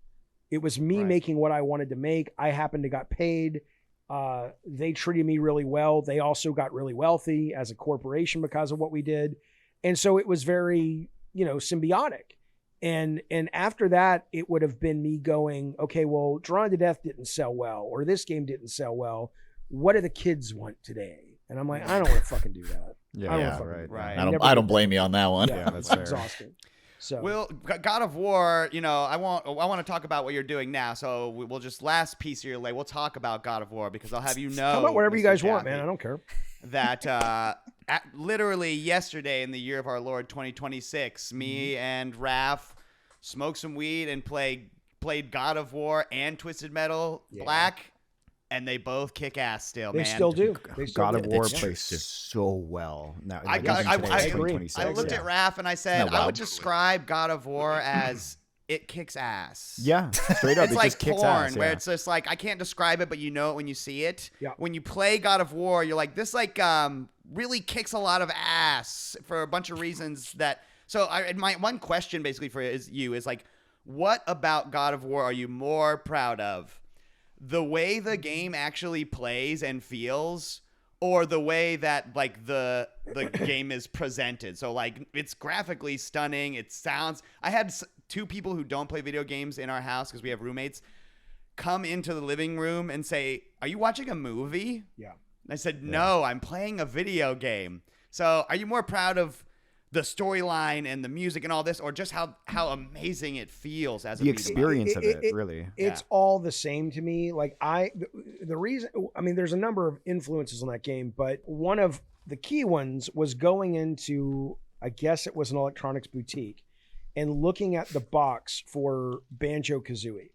E: It was me making what I wanted to make. I happened to got paid. They treated me really well. They also got really wealthy as a corporation because of what we did. And so it was very, symbiotic. And after that, it would have been me going, okay, well, Drawn to Death didn't sell well, or this game didn't sell well. What do the kids want today? And I'm like, I don't want to fucking do that.
C: Yeah,
E: I don't
C: yeah,
E: wanna fucking
C: right.
E: do
A: Right.
E: that.
B: I don't blame you on that one.
E: Yeah,
C: that's
E: it's
C: fair.
E: exhausting. So
A: Well, God of War, I want to talk about what you're doing now. So we'll just last piece of your lay. We'll talk about God of War because I'll have you know.
E: talk about whatever you
A: Mr.
E: guys want,
A: Jaffe,
E: man. I don't care.
A: That literally yesterday in the year of our Lord 2026, me and Raph smoked some weed and played God of War and Twisted Metal Black, and they both kick ass still,
E: They
A: man.
E: still do. They still
C: God
E: do.
C: of War
B: It's
C: plays so well. Now,
A: I
E: agree.
A: I looked at Raph and I said,
B: Isn't that
A: I would
B: wild?
A: describe God of War as it kicks ass.
C: Yeah, straight up.
A: It's
C: it
A: like
C: just kicks
A: porn,
C: ass,
A: where
C: yeah.
A: it's just like I can't describe it, but you know it when you see it.
E: Yeah.
A: When you play God of War, you're like, this really kicks a lot of ass for a bunch of reasons. My one question basically for you is like, what about God of War are you more proud of? The way the game actually plays and feels, or the way that like the game is presented? So like it's graphically stunning. It sounds. I had two people who don't play video games in our house because we have roommates come into the living room and say, "Are you watching a movie?"
E: Yeah.
A: And I said, "No, I'm playing a video game." So are you more proud of the storyline and the music and all this, or just how amazing it feels as a
C: The
A: beat 'em up?
C: experience of it, really.
E: It's all the same to me. Like the reason, I mean, there's a number of influences on that game, but one of the key ones was going into, I guess it was an electronics boutique, and looking at the box for Banjo-Kazooie.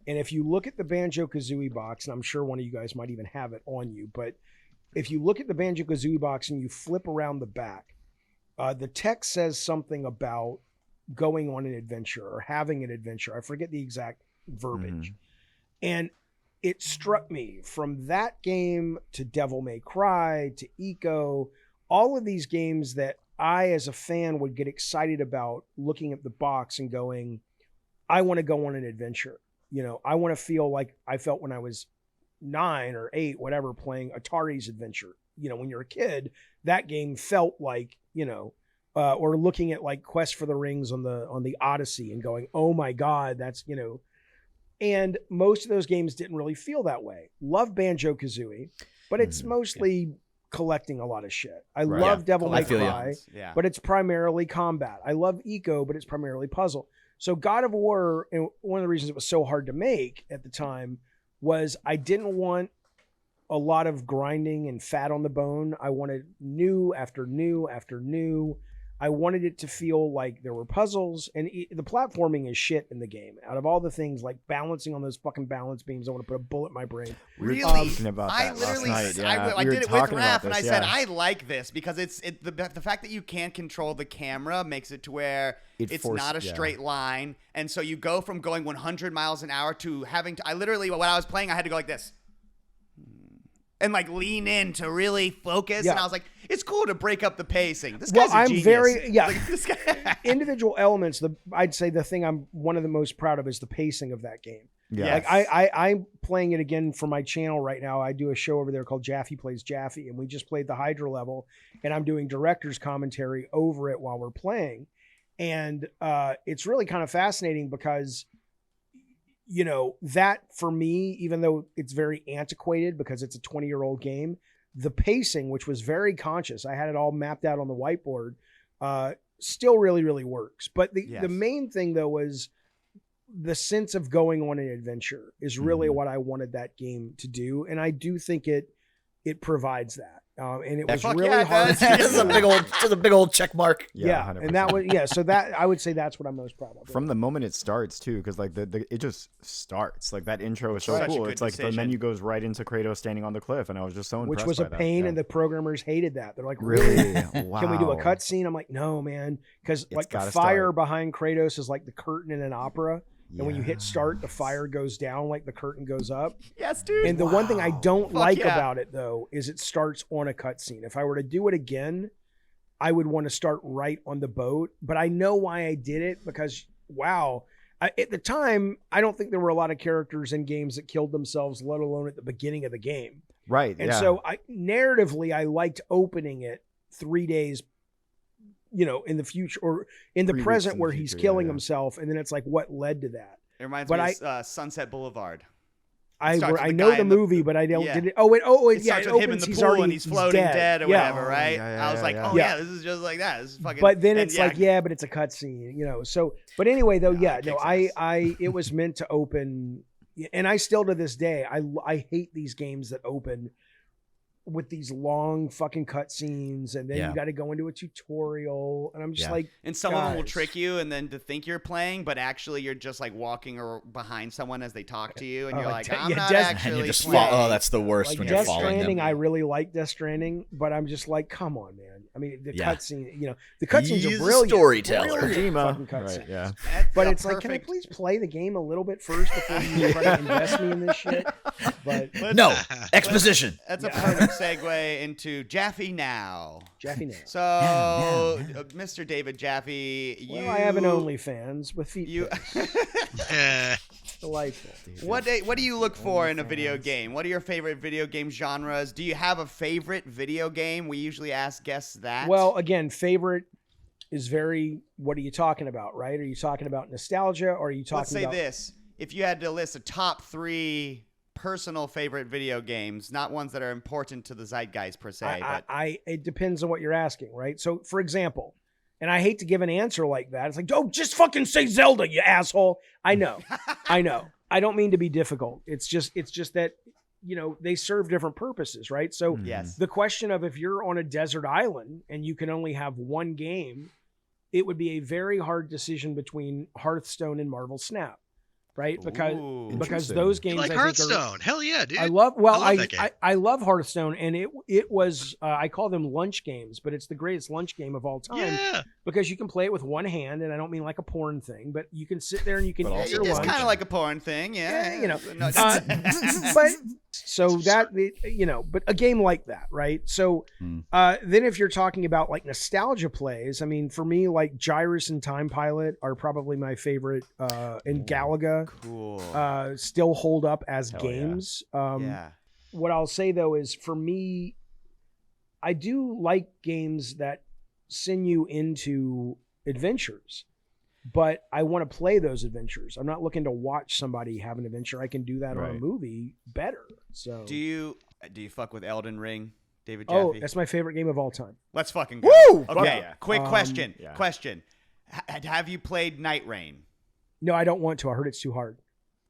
E: And if you look at the Banjo-Kazooie box, and I'm sure one of you guys might even have it on you, but if you look at the Banjo-Kazooie box and you flip around the back, the text says something about going on an adventure or having an adventure. I forget the exact verbiage. And it struck me from that game to Devil May Cry to Eco, all of these games that I, as a fan, would get excited about looking at the box and going, I want to go on an adventure. I want to feel like I felt when I was 9 or 8, whatever, playing Atari's Adventure. When you're a kid, that game felt like, or looking at like Quest for the Rings on the Odyssey and going, oh my God, that's, and most of those games didn't really feel that way. Love Banjo-Kazooie, but it's mostly collecting a lot of shit. I love Devil May Cry, but it's primarily combat. I love Eco, but it's primarily puzzle. So God of War, and one of the reasons it was so hard to make at the time was I didn't want a lot of grinding and fat on the bone. I wanted new after new after new. I wanted it to feel like there were puzzles, and the platforming is shit in the game. Out of all the things, like balancing on those fucking balance beams, I want to put a bullet in my brain.
A: Really?
C: Talking about
A: I
C: that
A: literally,
C: last night. Yeah.
A: I
C: We were
A: did it with
C: talking about
A: Raph, and I
C: this,
A: said,
C: yeah.
A: I like this because the fact that you can't control the camera makes it to where it's not a straight line. And so you go from going 100 miles an hour to having to, when I was playing, I had to go like this. And like lean in to really focus. And I was like, it's cool to break up the pacing. This guy's a genius. Like, this guy-
E: individual elements. I'd say the thing I'm one of the most proud of is the pacing of that game.
C: Yeah.
E: Like I'm playing it again for my channel right now. I do a show over there called Jaffe Plays Jaffe, and we just played the Hydra level, and I'm doing director's commentary over it while we're playing. And it's really kind of fascinating because that for me, even though it's very antiquated because it's a 20-year-old game, the pacing, which was very conscious, I had it all mapped out on the whiteboard, still really, really works. But the main thing, though, was the sense of going on an adventure is really what I wanted that game to do. And I do think it provides that. And it was really hard.
B: It's a big old check mark.
E: Yeah. And that was, so that, I would say that's what I'm most proud of.
C: From the moment it starts too, because like it just starts. Like that intro is so cool. It's like the menu goes right into Kratos standing on the cliff, and I was just so impressed.
E: Which was a pain, and the programmers hated that. They're like, really? Wow. Can we do a cutscene? I'm like, no, man, because like the fire behind Kratos is like the curtain in an opera. And when you hit start, the fire goes down like the curtain goes up.
A: Yes, dude.
E: And the one thing I don't like about it, though, is it starts on a cutscene. If I were to do it again, I would want to start right on the boat. But I know why I did it, because, at the time, I don't think there were a lot of characters in games that killed themselves, let alone at the beginning of the game.
C: Right.
E: And so narratively, I liked opening it 3 days in the future or in the present where he's killing himself. And then it's like, what led to that?
A: It reminds me of Sunset Boulevard.
E: I know the movie, but I don't. Did it? It
A: starts with him in the pool and he's floating dead or whatever, right? I was like, this is just like that. This is fucking.
E: But then it's like, but it's a cutscene, So, but anyway, though, it was meant to open, and I still to this day, I hate these games that open with these long fucking cutscenes, and then you got to go into a tutorial, and I'm just like,
A: and some of them will trick you, and then to think you're playing, but actually you're just like walking or behind someone as they talk to you, and you're like, I'm not actually
B: and you just
A: playing.
B: that's the worst
E: like
B: when
E: Death
B: you're following
E: Stranding.
B: them.
E: I really like Death Stranding, but I'm just like, come on, man. I mean, the cutscene, the cutscenes are brilliant.
B: Storyteller.
E: Fucking cutscenes.
C: Right, yeah.
E: But it's like, can I please play the game a little bit first before you try to invest me in this shit? But
B: no, exposition.
A: That's a perfect segue into Jaffe Now.
E: Jaffe Now.
A: So, Mr. David Jaffe,
E: I have an OnlyFans with feet. Delightful.
A: What do you look for in a video game? What are your favorite video game genres? Do you have a favorite video game? We usually ask guests that.
E: Well, again, favorite is very, what are you talking about, right? Are you talking about nostalgia, or are you talking about...
A: Let's say this. If you had to list a top 3 personal favorite video games, not ones that are important to the zeitgeist per se.
E: It depends on what you're asking, right? So, for example, and I hate to give an answer like that. It's like, just fucking say Zelda, you asshole. I know. I don't mean to be difficult. It's just that, they serve different purposes, right? So the question of if you're on a desert island and you can only have one game, it would be a very hard decision between Hearthstone and Marvel Snap. Right, because those games,
D: like Hearthstone. Hell yeah, dude!
E: I love Hearthstone, and it was I call them lunch games, but it's the greatest lunch game of all time.
D: Yeah.
E: Because you can play it with one hand, and I don't mean like a porn thing, but you can sit there and you can eat your lunch.
A: It's kind of like a porn thing, yeah.
E: But so that but a game like that, right? So then if you're talking about like nostalgia plays, I mean, for me, like Gyrus and Time Pilot are probably my favorite, and Galaga.
A: Cool.
E: Still hold up as games. What I'll say though is, for me, I do like games that send you into adventures, but I want to play those adventures. I'm not looking to watch somebody have an adventure. I can do that on a movie better. So
A: do you fuck with Elden Ring, David Jaffe?
E: Oh, that's my favorite game of all time.
A: Let's fucking go.
E: Woo!
A: Okay, quick question. Have you played Night Rain?
E: No, I don't want to. I heard it's too hard.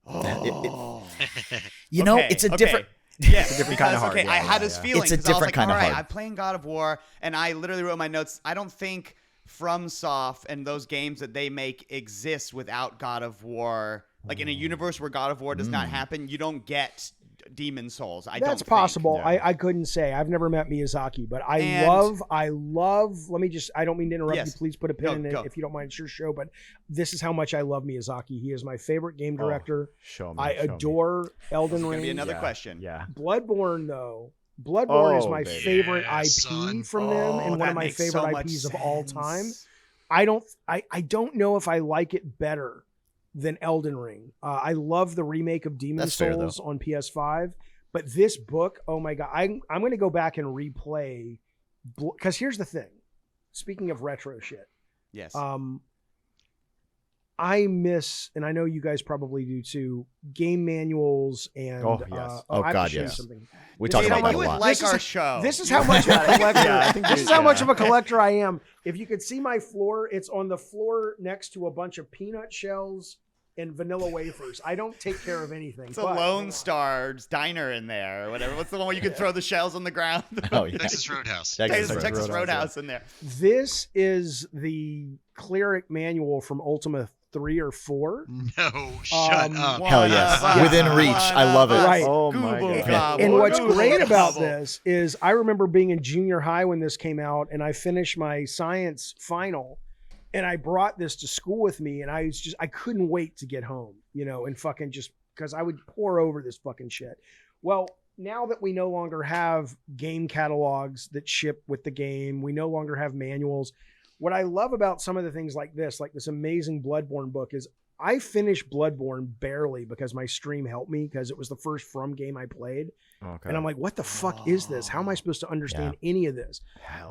B: It's a different...
A: Yes,
C: it's a different kind of hard.
A: Okay, I had this feeling.
B: It's a different kind of hard.
A: I'm playing God of War, and I literally wrote my notes. I don't think FromSoft and those games that they make exist without God of War. Like in a universe where God of War does not happen, you don't get Demon Souls.
E: That's possible. Yeah. I couldn't say. I've never met Miyazaki, but I love. Let me just. I don't mean to interrupt you. Please put a pin in it if you don't mind. It's your show, but this is how much I love Miyazaki. He is my favorite game director. I adore Elden Ring.
A: Gonna be another question.
C: Yeah.
E: Bloodborne though. Bloodborne is my favorite IP from them, and one of my favorite IPs of all time. I don't know if I like it better than Elden Ring. I love the remake of Demon Souls on PS5, but this book, oh my God, I'm going to go back and replay, because here's the thing. Speaking of retro shit.
A: Yes.
E: I miss, and I know you guys probably do too, game manuals and
C: Oh, yes.
B: Oh,
E: I have
B: God,
E: to show you
B: yes.
E: something.
B: We
E: This
B: talk
E: is
B: about
E: how
B: that
A: you
B: a
A: would
B: lot.
A: like
E: This is-
A: our show.
E: This is how much of a collector.
C: Yeah, I think
E: This
C: we-
E: is how much
C: yeah.
E: of a collector I am. If you could see my floor, it's on the floor next to a bunch of peanut shells and vanilla wafers. I don't take care of anything.
A: It's a
E: but-
A: Lone Star's diner in there or whatever. What's the one where you can throw the shells on the ground?
B: Oh, yeah.
D: Texas Roadhouse.
B: Texas
A: Texas
B: Roadhouse.
A: Roadhouse in there.
E: This is the cleric manual from Ultima 3 or 4.
D: No, shut up.
B: Hell yes. Within reach. I love it.
E: Right.
C: Oh my
A: Google
C: God.
A: gobble,
E: And what's
A: Google
E: great about
A: gobble.
E: this is I remember being in junior high when this came out, and I finished my science final, and I brought this to school with me, and I couldn't wait to get home, and fucking just because I would pour over this fucking shit. Well, now that we no longer have game catalogs that ship with the game, we no longer have manuals. What I love about some of the things like this amazing Bloodborne book, is I finished Bloodborne barely because my stream helped me, because it was the first From game I played.
C: Okay.
E: And I'm like, what the fuck is this? How am I supposed to understand any of this?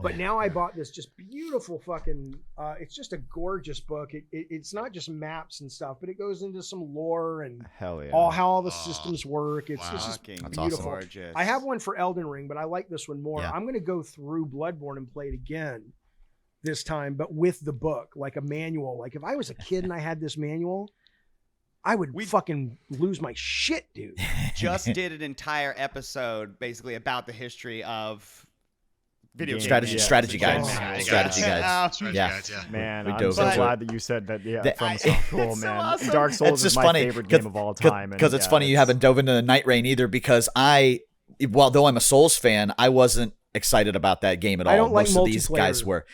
E: But now I bought this just beautiful fucking, it's just a gorgeous book. It's not just maps and stuff, but it goes into some lore and
C: Hell yeah.
E: how all the systems work. It's just
A: Fucking
B: That's
E: beautiful.
A: gorgeous.
E: I have one for Elden Ring, but I like this one more.
B: Yeah.
E: I'm going to go through Bloodborne and play it again this time, but with the book, like a manual. Like if I was a kid and I had this manual, I would fucking lose my shit, dude.
A: Just did an entire episode basically about the history of video
C: Game-
A: games.
B: Strategy guides.
E: Oh,
B: Strategy
A: yeah.
B: guides.
D: Strategy
B: Yeah.
D: guides, yeah.
C: Man,
B: We
C: I'm
B: dove
C: so
A: into
C: glad that you said that. Yeah,
B: That-
C: from so cool,
A: It's so
C: man.
A: awesome.
C: Dark Souls
B: It's
C: is
B: just
C: my
B: funny,
C: favorite
B: 'cause-
C: game of all time.
B: Because it's funny you haven't dove into the Night Rain either, because though I'm a Souls fan, I wasn't excited about that game at all.
E: I don't like
B: Most of these
E: multiplayer.
B: guys were.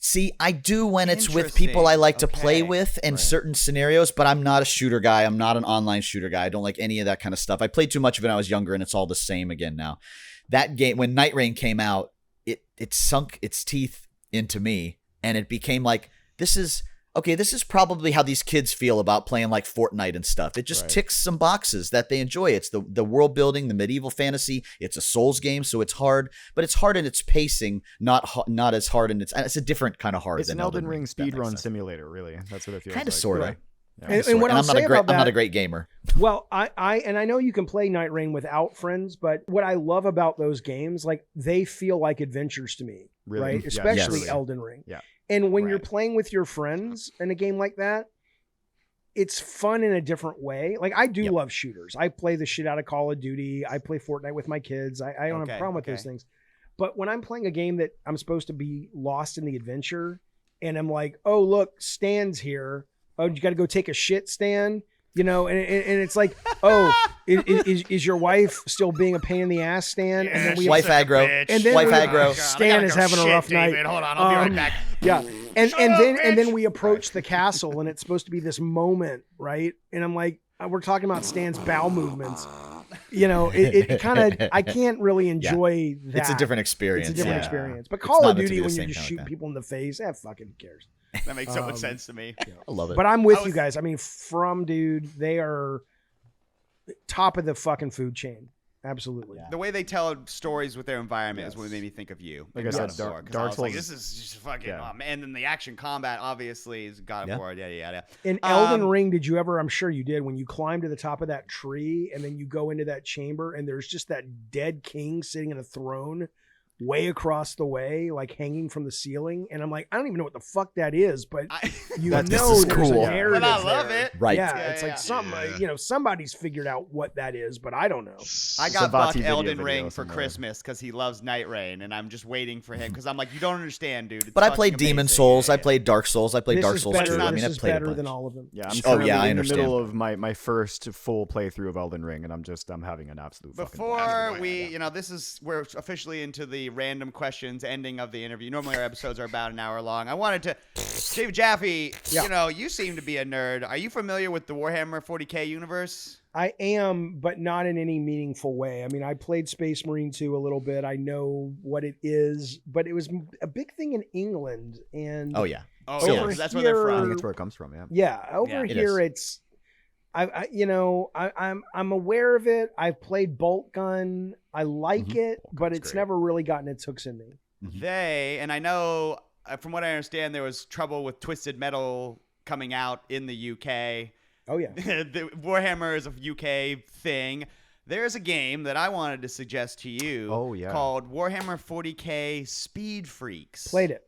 B: See, I do when it's with people I like to play
A: Okay.
B: with in certain scenarios, but I'm not a shooter guy. I'm not an online shooter guy. I don't like any of that kind of stuff. I played too much of it when I was younger, and it's all the same again now. That game, when Night Rain came out, it sunk its teeth into me, and it became like, this is probably how these kids feel about playing like Fortnite and stuff. It just ticks some boxes that they enjoy. It's the world building, the medieval fantasy. It's a Souls game, so it's hard, but it's hard in its pacing, not as hard in it's a different kind of hard.
C: It's
B: than
C: an Elden Ring
B: if that makes
C: speedrun
B: sense.
C: simulator, really. That's what it feels
B: Kind of,
C: like.
B: sort of.
E: Right.
C: Yeah.
E: And what I'll say about
B: I'm not a
E: that-
B: great gamer.
E: Well, I know you can play Night Rain without friends, but what I love about those games, like they feel like adventures to me,
C: Really?
E: right?
C: Yeah,
E: Especially
C: yes.
E: Elden Ring.
C: Yeah.
E: And when you're
A: Right.
E: playing with your friends in a game like that, it's fun in a different way. Like I do
B: Yep.
E: love shooters. I play the shit out of Call of Duty. I play Fortnite with my kids. I don't have a problem with those things. But when I'm playing a game that I'm supposed to be lost in the adventure, and I'm like, oh look, Stan's here. Oh, you got to go take a shit, Stan. And it's like, oh, is your wife still being a pain in the ass, Stan? And then we
B: Wife aggro.
E: And then
B: Wife
E: we-
B: aggro.
E: Stan is having a rough night.
A: David. Hold on, I'll be right back.
E: Yeah, and then we approach the castle, and it's supposed to be this moment, right? And I'm like, we're talking about Stan's bowel movements. It kind of, I can't really enjoy that.
B: It's a different experience.
E: It's a different
B: yeah.
E: experience. But
B: It's
E: Call
B: not
E: of
B: meant to
E: Duty,
B: be the
E: when you're
B: same
E: just
B: kind of
E: shooting
B: thing.
E: people in the face, fucking who cares?
A: That makes so much sense to me.
B: I love it.
E: But I'm with
A: I
E: you
A: was-
E: guys. I mean, From, dude, they are top of the fucking food chain. Absolutely.
A: The way they tell stories with their environment is what made me think of you.
C: Like
A: in
C: I said,
A: God of War, 'cause
C: Dark
A: I was like,
C: Souls-
A: this is just fucking,
C: Yeah.
A: oh, man. And then the action combat, obviously, is God of
B: Yeah.
A: War, yada, yada.
E: In Elden Ring, did you ever, I'm sure you did, when you climb to the top of that tree and then you go into that chamber and there's just that dead king sitting in a throne way across the way, like hanging from the ceiling. And I'm like, I don't even know what the fuck that is, but you
B: This
E: know
B: is
E: there's
B: cool.
E: a narrative
A: But I love
E: there.
A: it.
B: Right.
E: Yeah,
A: Yeah,
E: it's
A: yeah,
E: like something, somebody's figured out what that is, but I don't know.
A: I got
C: Savati
A: Buck
C: video
A: Elden Ring for
C: somewhere.
A: Christmas because he loves Night Rain, and I'm just waiting for him because I'm like, you don't understand, dude. It's
B: But I
A: fucking
B: played Demon
A: amazing.
B: Souls.
A: Yeah,
B: I
A: yeah.
B: played Dark Souls. I played
E: This
B: Dark
E: is
B: Souls
E: better,
B: 2. I mean,
E: this
B: I've
E: is
B: played a
E: better
B: bunch.
E: than all of them.
C: Yeah, I'm
B: Oh,
C: currently
B: yeah, I
C: in the
B: understand.
C: middle of my first full playthrough of Elden Ring, and I'm having an absolute fucking blast.
A: Before we, we're officially into the random questions ending of the interview. Normally our episodes are about an hour long. I wanted to, David Jaffe, you seem to be a nerd. Are you familiar with the Warhammer 40K universe?
E: I am, but not in any meaningful way. I mean, I played Space Marine 2 a little bit. I know what it is, but it was a big thing in England. And
B: Oh, yeah.
A: Oh,
B: Still
A: yeah,
B: is.
A: 'cause that's where they're
E: here-
C: I
A: from.
C: think it's where it comes from. Yeah.
E: yeah, over
A: Yeah,
B: it
E: here
B: is.
E: it's I'm aware of it. I've played Bolt Gun. I like it, but
C: Gun's
E: it's
C: great.
E: never really gotten its hooks in me.
A: And I know, from what I understand, there was trouble with Twisted Metal coming out in the UK.
E: Oh yeah.
A: The Warhammer is a UK thing. There's a game that I wanted to suggest to you called Warhammer 40K Speed Freaks.
E: Played it.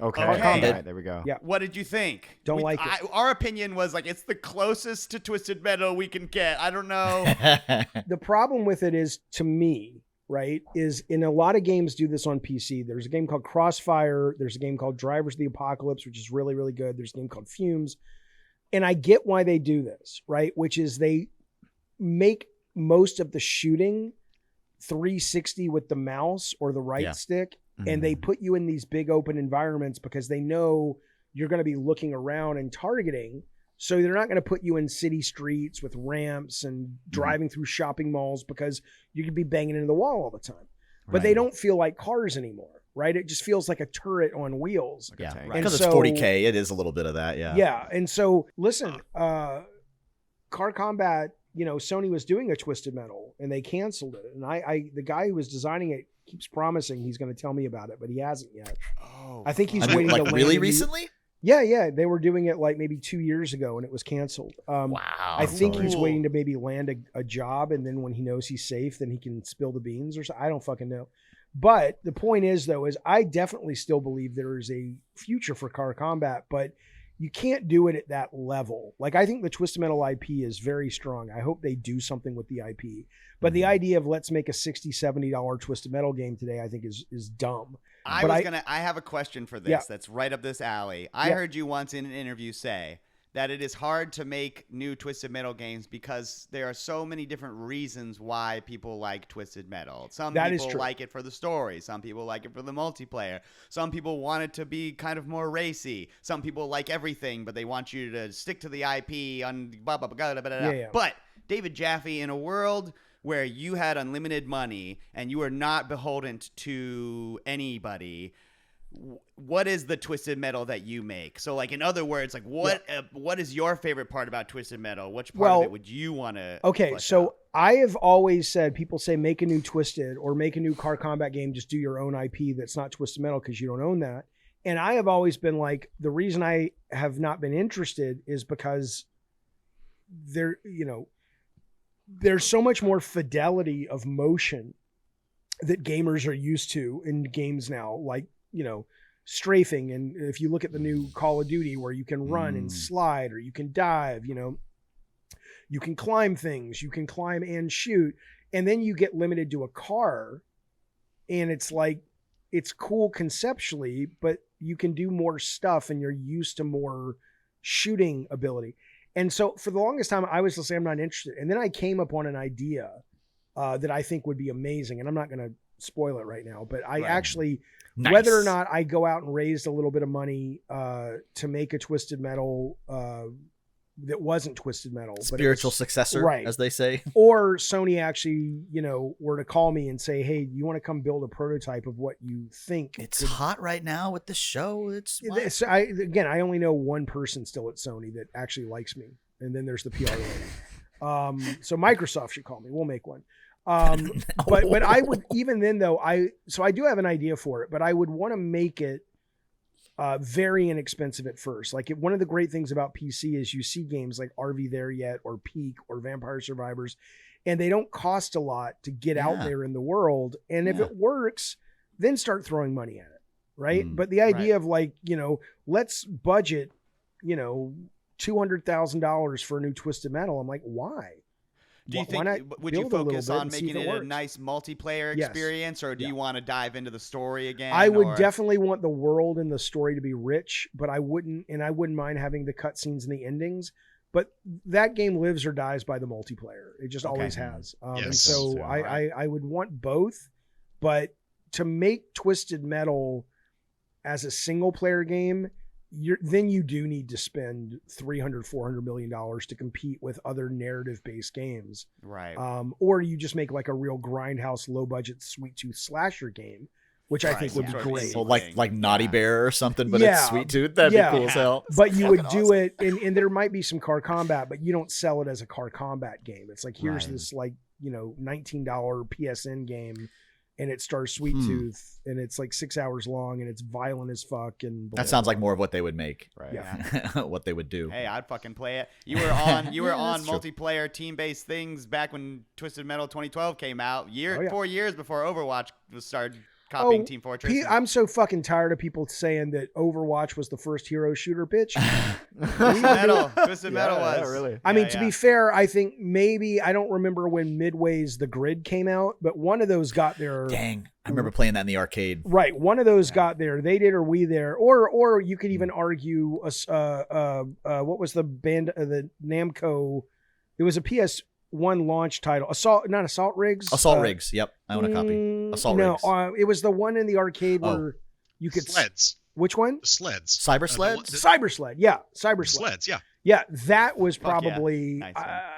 C: Okay. All right, there we go.
E: Yeah.
A: What did you think?
E: Don't like it.
A: Our opinion was like it's the closest to Twisted Metal we can get. I don't know.
E: The problem with it is, to me, right, is in a lot of games do this on PC. There's a game called Crossfire. There's a game called Drivers of the Apocalypse, which is really, really good. There's a game called Fumes. And I get why they do this, right? Which is they make most of the shooting 360 with the mouse or the right stick. And they put you in these big open environments because they know you're going to be looking around and targeting. So they're not going to put you in city streets with ramps and driving through shopping malls because you could be banging into the wall all the time. But they don't feel like cars anymore, right? It just feels like a turret on wheels.
B: Yeah,
E: And
B: because it's
E: so-
B: 40K, it is a little bit of that, yeah.
E: Yeah. And so, listen, Car Combat, Sony was doing a Twisted Metal and they canceled it. And the guy who was designing it keeps promising he's going to tell me about it, but he hasn't yet.
A: Oh,
E: I think he's waiting to land
B: really recently?
E: Yeah. They were doing it like maybe 2 years ago and it was canceled.
B: Wow.
E: I think he's waiting to maybe land a job, and then when he knows he's safe, then he can spill the beans or something. I don't fucking know. But the point is, though, is I definitely still believe there is a future for Car Combat, but you can't do it at that level. Like, I think the Twisted Metal IP is very strong. I hope they do something with the IP. But the idea of let's make a $60, $70 Twisted Metal game today, I think is dumb.
A: I have a question for this that's right up this alley. I heard you once in an interview say that it is hard to make new Twisted Metal games because there are so many different reasons why people like Twisted Metal. Some people like it for the story. Some people like it for the multiplayer. Some people want it to be kind of more racy. Some people like everything, but they want you to stick to the IP on blah, blah, blah, blah, blah, blah.
E: Yeah.
A: But David Jaffe, in a world where you had unlimited money and you were not beholden to anybody, what is the Twisted Metal that you make? So, like, in other words, like, what is your favorite part about Twisted Metal? Which part of it would you want to?
E: Okay, so I have always said, people say make a new Twisted or make a new Car Combat game. Just do your own IP that's not Twisted Metal because you don't own that. And I have always been like, the reason I have not been interested is because there's so much more fidelity of motion that gamers are used to in games now, like, strafing. And if you look at the new Call of Duty where you can run and slide, or you can dive, you can climb things, you can climb and shoot. And then you get limited to a car, and it's like, it's cool conceptually, but you can do more stuff and you're used to more shooting ability. And so for the longest time, I was to say I'm not interested. And then I came upon an idea that I think would be amazing. And I'm not going to spoil it right now, but I actually, whether or not I go out and raised a little bit of money to make a Twisted Metal that wasn't Twisted Metal.
B: Spiritual successor, as they say.
E: Or Sony actually, were to call me and say, hey, you want to come build a prototype of what you think?
B: It's hot right now with the show.
E: I only know one person still at Sony that actually likes me. And then there's the PR lady. So Microsoft should call me. We'll make one. But I would, even then though, I do have an idea for it, but I would want to make it very inexpensive at first. Like, one of the great things about PC is you see games like Are We There Yet or Peak or Vampire Survivors, and they don't cost a lot to get out there in the world. And if it works, then start throwing money at it. Right. But the idea of like, let's budget, $200,000 for a new Twisted Metal. I'm like, why?
A: Do you think, would you focus on making it a nice multiplayer experience, or do you want to dive into the story again?
E: I would definitely want the world and the story to be rich, but I wouldn't mind having the cutscenes and the endings. But that game lives or dies by the multiplayer. It just always has. And so I would want both, but to make Twisted Metal as a single player game, then you do need to spend $300-400 million to compete with other narrative based games.
A: Right.
E: Or you just make like a real grindhouse, low budget, sweet tooth slasher game, which I think would be great.
B: So like Naughty Bear or something, but it's Sweet Tooth. That'd be cool as hell.
E: But you would do it, and there might be some Car Combat, but you don't sell it as a Car Combat game. It's like, here's this like, $19 PSN game, and it stars Sweet Tooth, and it's like 6 hours long, and it's violent as fuck. And
B: that sounds like more of what they would make,
C: right?
E: Yeah.
B: What they would do.
A: Hey, I'd fucking play it. You were on
B: that's true.
A: multiplayer team-based things back when Twisted Metal 2012 came out. 4 years before Overwatch was started copying Team Fortress.
E: I'm so fucking tired of people saying that Overwatch was the first hero shooter, bitch.
A: Twisted Metal was.
C: Yeah, really.
E: I mean, to be fair, I think maybe, I don't remember when Midway's The Grid came out, but one of those got there.
B: Dang, I remember playing that in the arcade.
E: Right, one of those got there. They did, or we there, or you could even argue, what was the band, the Namco? It was a PS1 launch title. Assault Rigs.
B: Assault Rigs. Yep, I own a copy. Assault Rigs.
E: No, it was the one in the arcade where you could
D: sleds.
E: Which one?
D: The sleds.
B: Cyber sleds.
E: Cyber sled. Yeah, cyber
D: sleds. Yeah.
E: Yeah, that was probably
A: Nice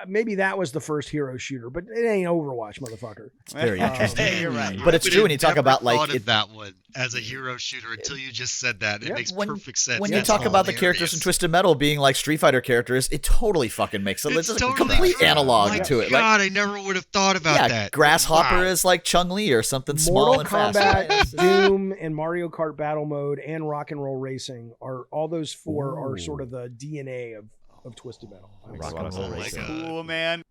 E: maybe that was the first hero shooter, but it ain't Overwatch, motherfucker.
B: It's very interesting.
A: Hey, you're right.
B: But it's true when you talk about like
D: that one as a hero shooter until you just said that. It makes perfect sense.
B: When you talk about the characters in Twisted Metal being like Street Fighter characters, it totally fucking makes sense. It's a
D: totally
B: complete analog to it.
D: God,
B: like,
D: I never would have thought about that.
B: Grasshopper is like Chun-Li or something small
E: Mortal
B: and
E: Kombat,
B: fast.
E: Doom, and Mario Kart Battle Mode and Rock and Roll Racing are all those four are sort of the DNA of Twisted Metal.
B: Rock and Roll Racing.
A: Cool, man.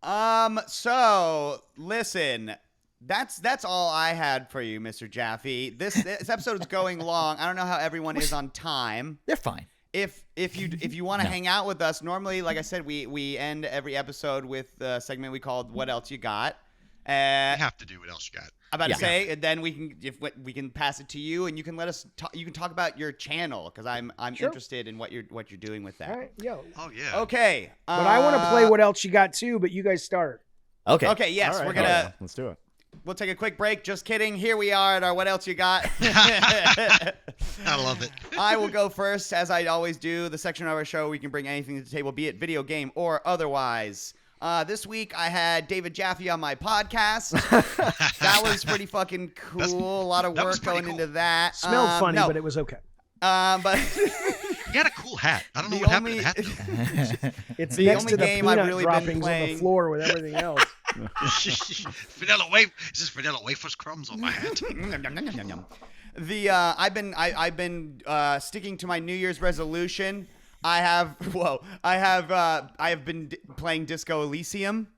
A: So listen, that's all I had for you, Mr. Jaffe. This episode is going long. I don't know how everyone is on time.
B: They're fine.
A: If you want to hang out with us, normally, like I said, we end every episode with a segment we called "What Else You Got."
D: You have to do what else you got.
A: I'm about to say, and then we can pass it to you, and you can let us you can talk about your channel, because I'm interested in what you're doing with that.
E: All right, yo.
D: Oh yeah.
A: Okay.
E: But I want to play What Else You Got too, but you guys start.
B: Okay.
A: Okay. Yes,
C: All right,
A: we're gonna.
C: let's do it.
A: We'll take a quick break. Just kidding. Here we are at our What Else You Got.
D: I love it.
A: I will go first, as I always do. The section of our show where we can bring anything to the table, be it video game or otherwise. This week I had David Jaffe on my podcast. That was pretty fucking cool. A lot of work going into that.
E: Smelled funny, but it was okay.
A: But
D: you had a cool hat. I don't know what happened to the hat.
E: It's
A: the
E: next
A: only
E: to the
A: game I've
E: peanut
A: really
E: droppings
A: been playing
E: on the floor with everything else.
D: Vanilla wafer. Is this vanilla wafers crumbs on my hat?
A: I've been sticking to my New Year's resolution. I have been playing Disco Elysium.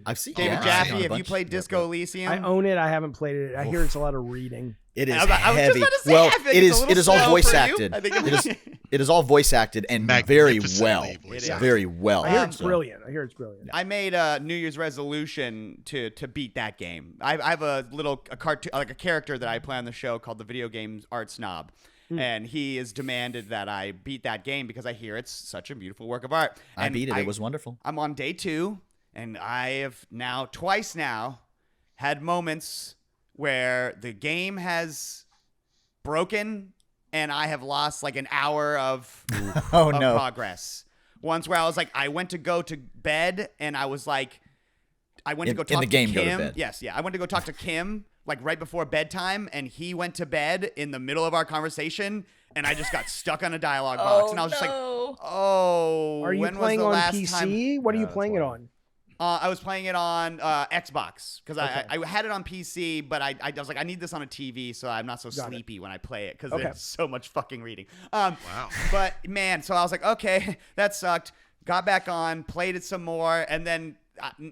B: I've seen
A: David Jaffe, have you played Disco Elysium?
E: I own it. I haven't played it. I hear it's a lot of reading.
B: It is
A: I was just
B: heavy.
A: about to say,
B: Well,
A: I think
B: it
A: it's a
B: is.
A: little
B: It is all
A: slow
B: voice
A: for you.
B: acted.
A: I think
B: It is all voice acted and very well.
D: Magnificently
E: Yeah.
B: Very well.
E: I hear it's
B: So-
E: brilliant. I hear it's brilliant.
A: I made a New Year's resolution to beat that game. I have a cartoon, like a character that I play on the show called the Video Games Art Snob. And he has demanded that I beat that game because I hear it's such a beautiful work of art.
B: I beat it. It was wonderful.
A: I'm on day 2, and I have twice had moments where the game has broken and I have lost like an hour of progress. Once where I was like, I went to go to bed and I was like, I went to go talk to Kim.
B: Go to bed.
A: Yes, yeah. I went to go talk to Kim like right before bedtime, and he went to bed in the middle of our conversation, and I just got stuck on a dialogue box, and I was just like, "Oh,
E: Are you
A: when
E: playing
A: was the
E: on
A: last
E: PC?
A: time?
E: What are you playing it on?
A: I was playing it on Xbox because I had it on PC, but I was like, I need this on a TV so I'm not so sleepy when I play it because there's so much fucking reading.
D: Wow.
A: But man, so I was like, okay, that sucked. Got back on, played it some more, and then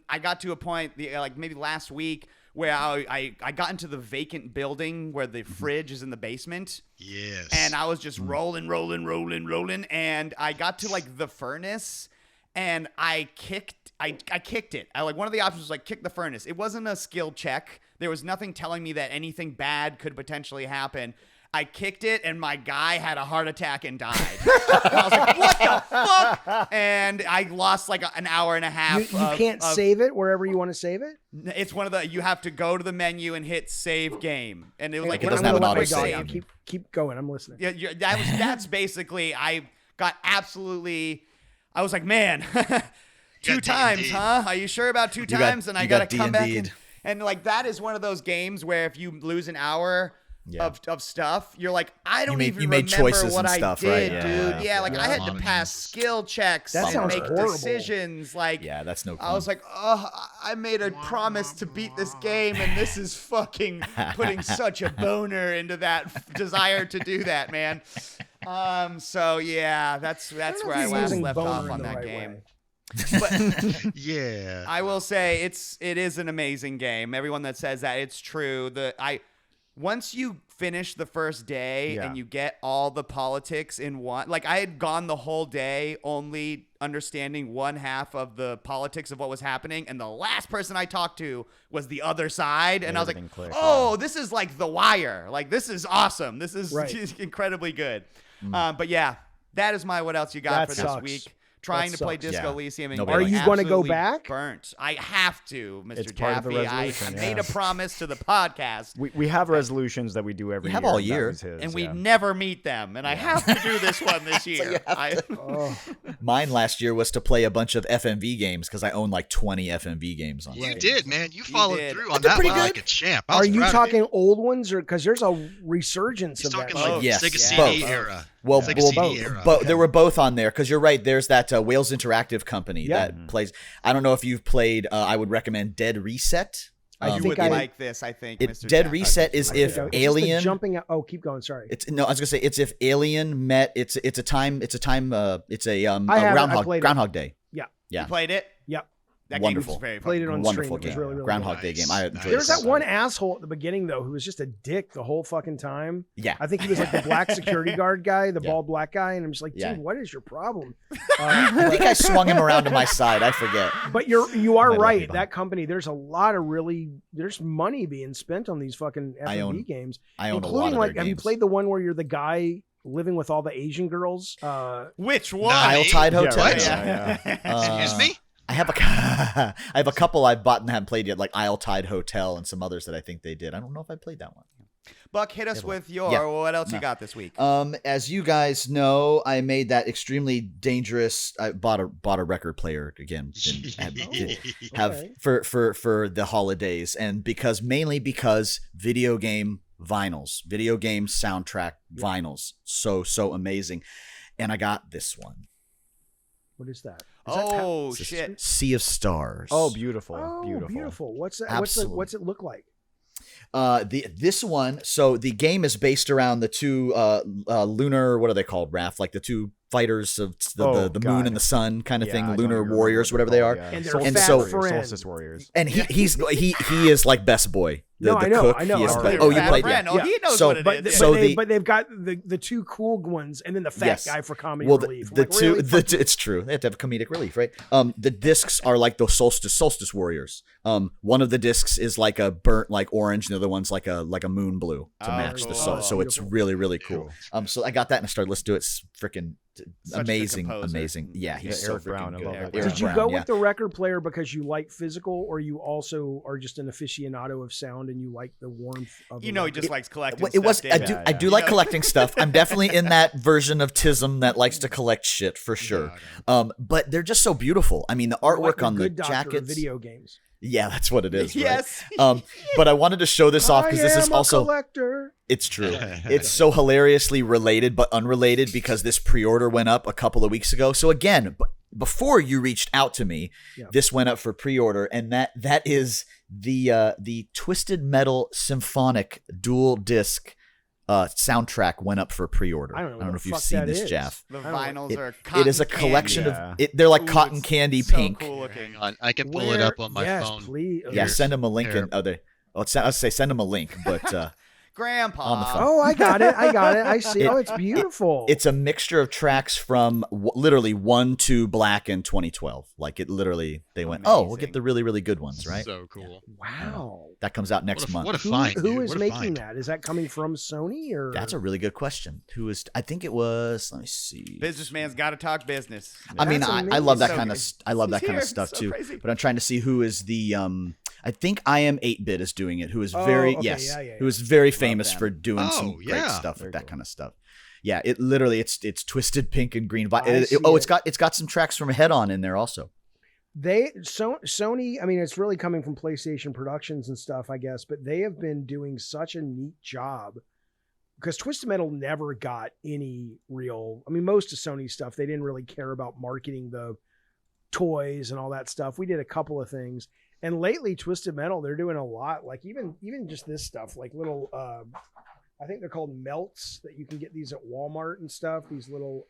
A: I got to a point like maybe last week where I got into the vacant building where the fridge is in the basement.
D: Yes.
A: And I was just rolling, and I got to like the furnace, and I kicked it. Like one of the options was like kick the furnace. It wasn't a skill check. There was nothing telling me that anything bad could potentially happen. I kicked it, and my guy had a heart attack and died. And I was like, what the fuck? And I lost like an hour and a half.
E: You can't save it wherever you want to save it?
A: It's one of the, you have to go to the menu and hit save game. And it was like,
B: it doesn't have an auto
E: save.
B: save.
E: Keep going. I'm listening.
A: Yeah, that's basically, I got absolutely, I was like, man, 2 times, huh? Are you sure about 2 times? And I got to come back. And like, that is one of those games where if you lose an hour, of stuff. You're like, I don't even
B: you made
A: remember
B: choices
A: what
B: and
A: I
B: stuff,
A: did,
B: right?
A: dude. Yeah, like I
D: A
A: had
D: lot
A: to
D: of
A: pass
D: choices.
A: skill checks
E: That
A: and
E: sounds
A: make
E: horrible.
A: decisions. Like,
B: Yeah, that's no fun.
A: I was like, oh, I made a promise to beat this game, and this is fucking putting such a boner into that desire to do that, man. So yeah, that's where I last left off on that game. But
D: Yeah.
A: I will say it is an amazing game. Everyone that says that, it's true. Once you finish the first day and you get all the politics in one, like I had gone the whole day only understanding one half of the politics of what was happening, and the last person I talked to was the other side, and I was like, this is like The Wire. Like, this is awesome. This is incredibly good. But yeah, that is my what else you got for this week. Trying to play Disco Elysium. And
E: are you going to go back?
A: Burnt. I have to, Mr.
C: It's part of the
A: Jaffe.
C: resolution,
A: I made a promise to the podcast.
C: We have resolutions that we do every year.
B: have all year.
A: And we never meet them. And I have to do this one this year.
B: Mine last year was to play a bunch of FMV games because I own like 20 FMV games on
D: You
B: Steam.
D: did, man. You followed through on
B: did
D: that
B: pretty
D: one like
B: good.
D: a champ.
E: Are you talking old ones, or because there's a resurgence
D: He's
E: of that?
D: talking like
B: Yes,
D: Sega
B: both.
D: CD era.
B: Well,
D: Sega
B: well,
D: CD era.
B: but there were both on there because you're right. There's that Wales Interactive company that plays. I don't know if you've played. I would recommend Dead Reset.
A: You would like this, I think. Mr.
B: Dead
A: Jaffe.
B: Reset is if Alien
E: jumping out. Oh, keep going. Sorry.
B: I was gonna say it's if Alien met. It's a Groundhog Day.
E: Yeah.
A: You played it?
E: Yep.
A: That
B: Wonderful.
A: game was very fun.
E: Played it on
B: Wonderful
E: stream.
B: game.
E: It was really, really
B: Groundhog
E: good.
B: Day game. I enjoyed
E: There's
B: it.
E: that one asshole at the beginning though who was just a dick the whole fucking time.
B: Yeah.
E: I think he was like the black security guard guy, the bald black guy, and I'm just like, dude, what is your problem?
B: I think I swung him around to my side. I forget.
E: But you are right. That company, there's money being spent on these fucking FMV games.
B: I own
E: including
B: a lot of
E: like,
B: their
E: have you
B: games.
E: played the one where you're the guy living with all the Asian girls?
A: Which one?
B: Isle Tide Hotel.
D: What?
B: Excuse
D: me?
B: I have a couple I've bought and haven't played yet, like Isle Tide Hotel and some others that I think they did. I don't know if I played that one.
A: Buck, hit us with what else you got this week?
B: As you guys know, I made that extremely dangerous. I bought a record player again. For the holidays, and mainly because video game vinyls, video game soundtrack vinyls, so amazing, and I got this one.
E: What is that?
A: Shit!
B: Sea of Stars.
C: Oh, beautiful,
E: beautiful. What's that?
B: Absolutely.
E: What's it look like?
B: This one. So the game is based around the two lunar. What are they called, Raph? Like the two fighters of the moon and the sun kind of thing. Lunar warriors, whatever they are.
E: And they're
C: Solstice warriors.
B: And he is like best boy. The
E: I know.
B: cook,
E: I know.
B: He is
E: Oh,
B: oh, you played?
A: Yeah. Oh, he knows what it is.
E: But they've got the two cool ones, and then the fat guy for comedy relief.
B: It's true. They have to have comedic relief, right? The discs are like the solstice warriors. One of the discs is like a burnt like orange, and the other one's like a moon blue to match the sun. So it's really cool. So I got that and I started listening to it. It's freaking amazing. Yeah, he's so
C: Eric Brown.
B: good.
C: I love that.
E: Did you go with the record player because you like physical, or you also are just an aficionado of sound and you like the warmth of?
A: He just likes collecting.
B: I do like collecting stuff. I'm definitely in that version of Tism that likes to collect shit for sure. But they're just so beautiful. I mean, the artwork on the jackets.
E: Video games.
B: Yeah, that's what it is. Right?
A: Yes.
B: But I wanted to show this off because this is also
E: collector.
B: It's true. It's so hilariously related but unrelated because this pre-order went up a couple of weeks ago. So again, before you reached out to me, this went up for pre-order, and that is the Twisted Metal Symphonic dual disc soundtrack went up for pre-order.
E: I don't know
B: if you've seen this, Jeff.
A: The vinyls are cotton
B: It is a collection of they're like cotton candy
A: so
B: pink.
A: Cool looking.
D: I can pull it up on my phone.
E: Please.
B: Yeah, send them a link. I'll say send them a link, but
A: Grandpa.
B: on the phone.
E: Oh, I got it. I see. It's beautiful.
B: It's a mixture of tracks from literally 1 to Black in 2012. Like it literally, they went, we'll get the really, really good ones, right?
D: So cool.
E: Wow.
B: That comes out next month.
D: What a find.
E: Who is
D: What a
E: making
D: find.
E: that? Is that coming from Sony or?
B: That's a really good question. I think it was, let me see.
A: Businessman's got to talk business.
B: I mean, I love that
A: So
B: kind of,
A: good.
B: I love that
A: He's
B: kind of
A: here.
B: stuff
A: So
B: too.
A: crazy.
B: But I'm trying to see who is the, I think I Am 8-Bit is doing it, who is who is very famous for doing some great stuff with that kind of stuff. Yeah, it literally it's twisted pink and green. It's got some tracks from Head On in there also.
E: Sony, I mean, it's really coming from PlayStation Productions and stuff, I guess, but they have been doing such a neat job because Twisted Metal never got any real. I mean, most of Sony's stuff, they didn't really care about marketing the toys and all that stuff. We did a couple of things, and lately Twisted Metal, they're doing a lot. Like even just this stuff, like little. I think they're called melts that you can get these at Walmart and stuff. These little.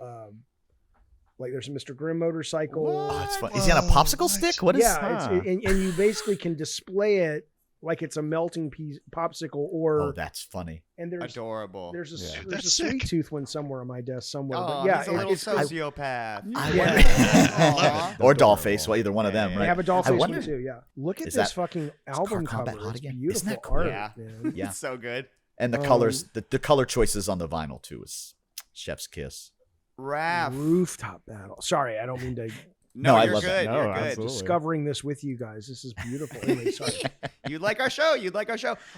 E: Like there's a Mr. Grimm motorcycle.
B: Oh, that's fun. Is he on a popsicle stick? What is?
E: Yeah, and you basically can display it like it's a melting popsicle. Or
B: oh, that's funny.
E: And there's
A: adorable.
E: There's a
D: Yeah.
E: there's
D: That's
E: a
D: sick.
E: sweet tooth one somewhere on my desk somewhere.
A: Oh,
E: but yeah,
A: he's a little
E: it's
A: sociopath.
E: Yeah.
B: Or Dollface, well, either one of them,
A: Yeah.
B: right?
E: They have a doll
B: I
E: face
B: wonder-
E: one too. Yeah, look at
B: Is
E: this
B: that-
E: fucking album
B: Car Combat
E: cover.
B: hot
E: It's
B: again?
E: beautiful
B: Isn't that cool?
E: art.
A: Yeah.
E: Man.
B: Yeah.
A: It's so good.
B: And the colors, the color choices on the vinyl too is chef's kiss.
A: Raph.
E: Rooftop battle. Sorry, I don't mean to.
B: No, I
A: you're
B: love that.
A: good.
C: No,
A: You're good.
C: absolutely.
E: Discovering this with you guys. This is beautiful. Anyway, sorry.
A: You'd like our show.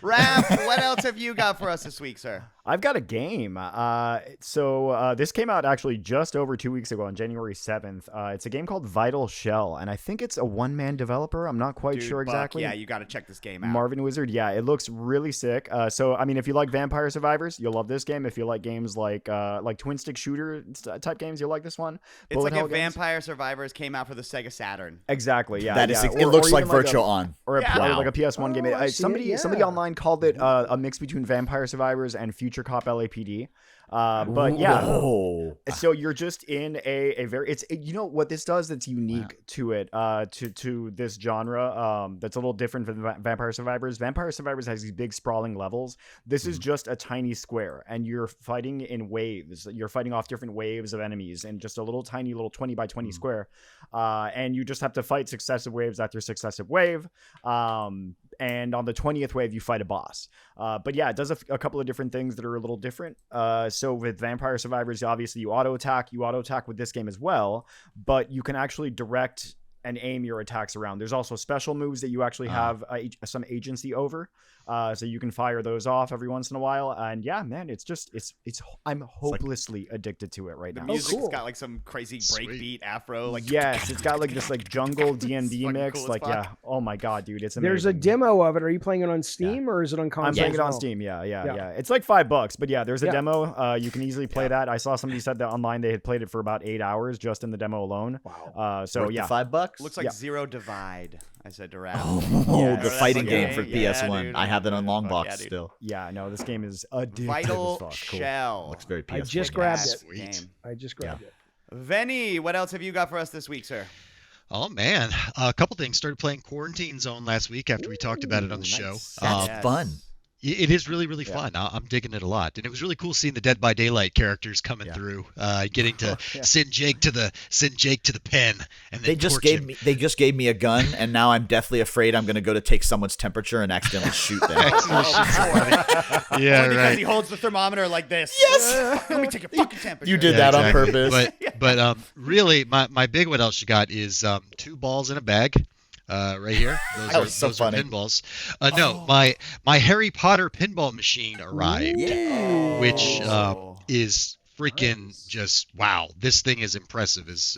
A: Raph, what else have you got for us this week, sir?
C: I've got a game. So this came out actually just over 2 weeks ago on January 7th. It's a game called Vital Shell, and I think it's a one-man developer. I'm not quite
A: Dude,
C: sure
A: Buck,
C: exactly.
A: yeah, you got to check this game out.
C: Marvin Wizard, yeah, it looks really sick. So I mean, if you like Vampire Survivors, you'll love this game. If you like games like twin stick shooter type games, you'll like this one.
A: It's
C: Bullet
A: like
C: hell
A: if
C: games.
A: Vampire Survivors came out for the Sega Saturn.
C: Exactly, yeah.
B: That is.
C: yeah.
B: It looks
C: or
B: like
C: even a-
B: Virtual On.
C: or
A: Yeah.
C: like a PS1 game.
E: Oh, I see it,
C: Somebody
E: yeah.
C: online called it a mix between Vampire Survivors and Future Cop LAPD. But yeah,
B: Whoa.
C: so you're just in a very you know what this does that's unique to it to this genre that's a little different from Vampire Survivors. Vampire Survivors has these big sprawling levels. This is just a tiny square, and you're fighting in waves. You're fighting off different waves of enemies in just a little tiny little 20 by 20 square, and you just have to fight successive waves after successive wave. And on the 20th wave, you fight a boss. But yeah, it does a couple of different things that are a little different. So with Vampire Survivors, obviously you auto attack with this game as well, but you can actually direct and aim your attacks around. There's also special moves that you actually have some agency over. So you can fire those off every once in a while. And yeah, man, it's I'm hopelessly addicted to it right
A: The
C: now.
A: music's
E: cool.
A: got like some crazy
D: Sweet.
A: breakbeat afro. Like
C: Yes, it's got like this like jungle D&D
A: fucking
C: mix.
A: cool as
C: Like,
A: fuck.
C: yeah. Oh my God, dude. It's amazing.
E: There's a demo of it. Are you playing it on Steam or is it on console?
C: I'm playing
E: as
C: it on
E: well?
C: Steam. Yeah.
E: Yeah.
C: It's like $5, but yeah, there's a
E: Yeah.
C: demo. You can easily play that. I saw somebody said that online they had played it for about 8 hours just in the demo alone.
E: Wow.
C: So
B: Worth the
C: yeah,
B: $5.
A: looks like Zero Divide. I said to Raph.
B: Oh,
A: Yeah,
B: the
A: that's
B: fighting
A: the
B: game
A: game.
B: for
A: Yeah,
B: PS1.
A: dude.
B: I have that on long
A: Fuck
B: box
A: yeah, dude.
B: still.
C: yeah. No, this game is addictive
A: Vital
C: as fuck. Cool.
A: Shell.
B: Looks very PS4.
E: I just
B: game.
E: grabbed it.
D: Sweet.
A: Game.
E: I just grabbed it.
A: Venny, what else have you got for us this week, sir?
D: Oh man, a couple things. Started playing Quarantine Zone last week after we talked about it on the show.
C: nice.
B: That's
A: Yes.
B: fun.
D: It is really fun. I'm digging it a lot, and it was really cool seeing the Dead by Daylight characters coming through, getting to send Jake to the pen, and then
B: They just
D: torch him.
B: gave me a gun, and now I'm deathly afraid I'm going to go to take someone's temperature and accidentally shoot them.
D: Yeah,
A: Because
D: right.
A: he holds the thermometer like this. Yes. Let me take your fucking temperature.
B: You did
D: Yeah,
B: that on
D: exactly.
B: purpose.
D: But really, my big what else you got is 2 balls in a bag. Right here. Those
B: That
D: are
B: was so
D: those
B: funny.
D: are pinballs. No, my Harry Potter pinball machine arrived, which is freaking just wow. This thing is impressive as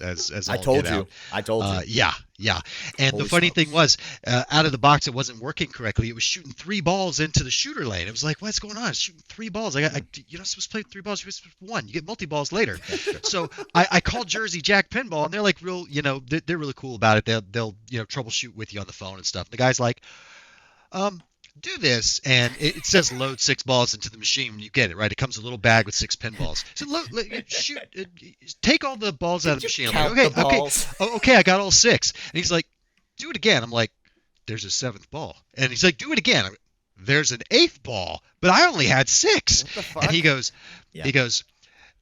B: I
D: all
B: told
D: get
B: you.
D: out.
B: I told you.
D: Yeah. And
B: Holy
D: the funny
B: smokes.
D: thing was, out of the box, it wasn't working correctly. It was shooting 3 balls into the shooter lane. It was like, what's going on? It's shooting 3 balls. You're not supposed to play 3 balls. You're supposed to play 1. You get multi-balls later. So I called Jersey Jack Pinball, and they're like real, they're really cool about it. They'll troubleshoot with you on the phone and stuff. And the guy's like, do this, and it says load 6 balls into the machine when you get it, right? It comes in a little bag with 6 pinballs. So take all the balls out of the machine. I'm like, okay, I got all 6. And he's like, do it again. I'm like, there's a 7th ball. And he's like, do it again. I'm like, there's an 8th ball, but I only had 6.
A: What the fuck?
D: And he goes,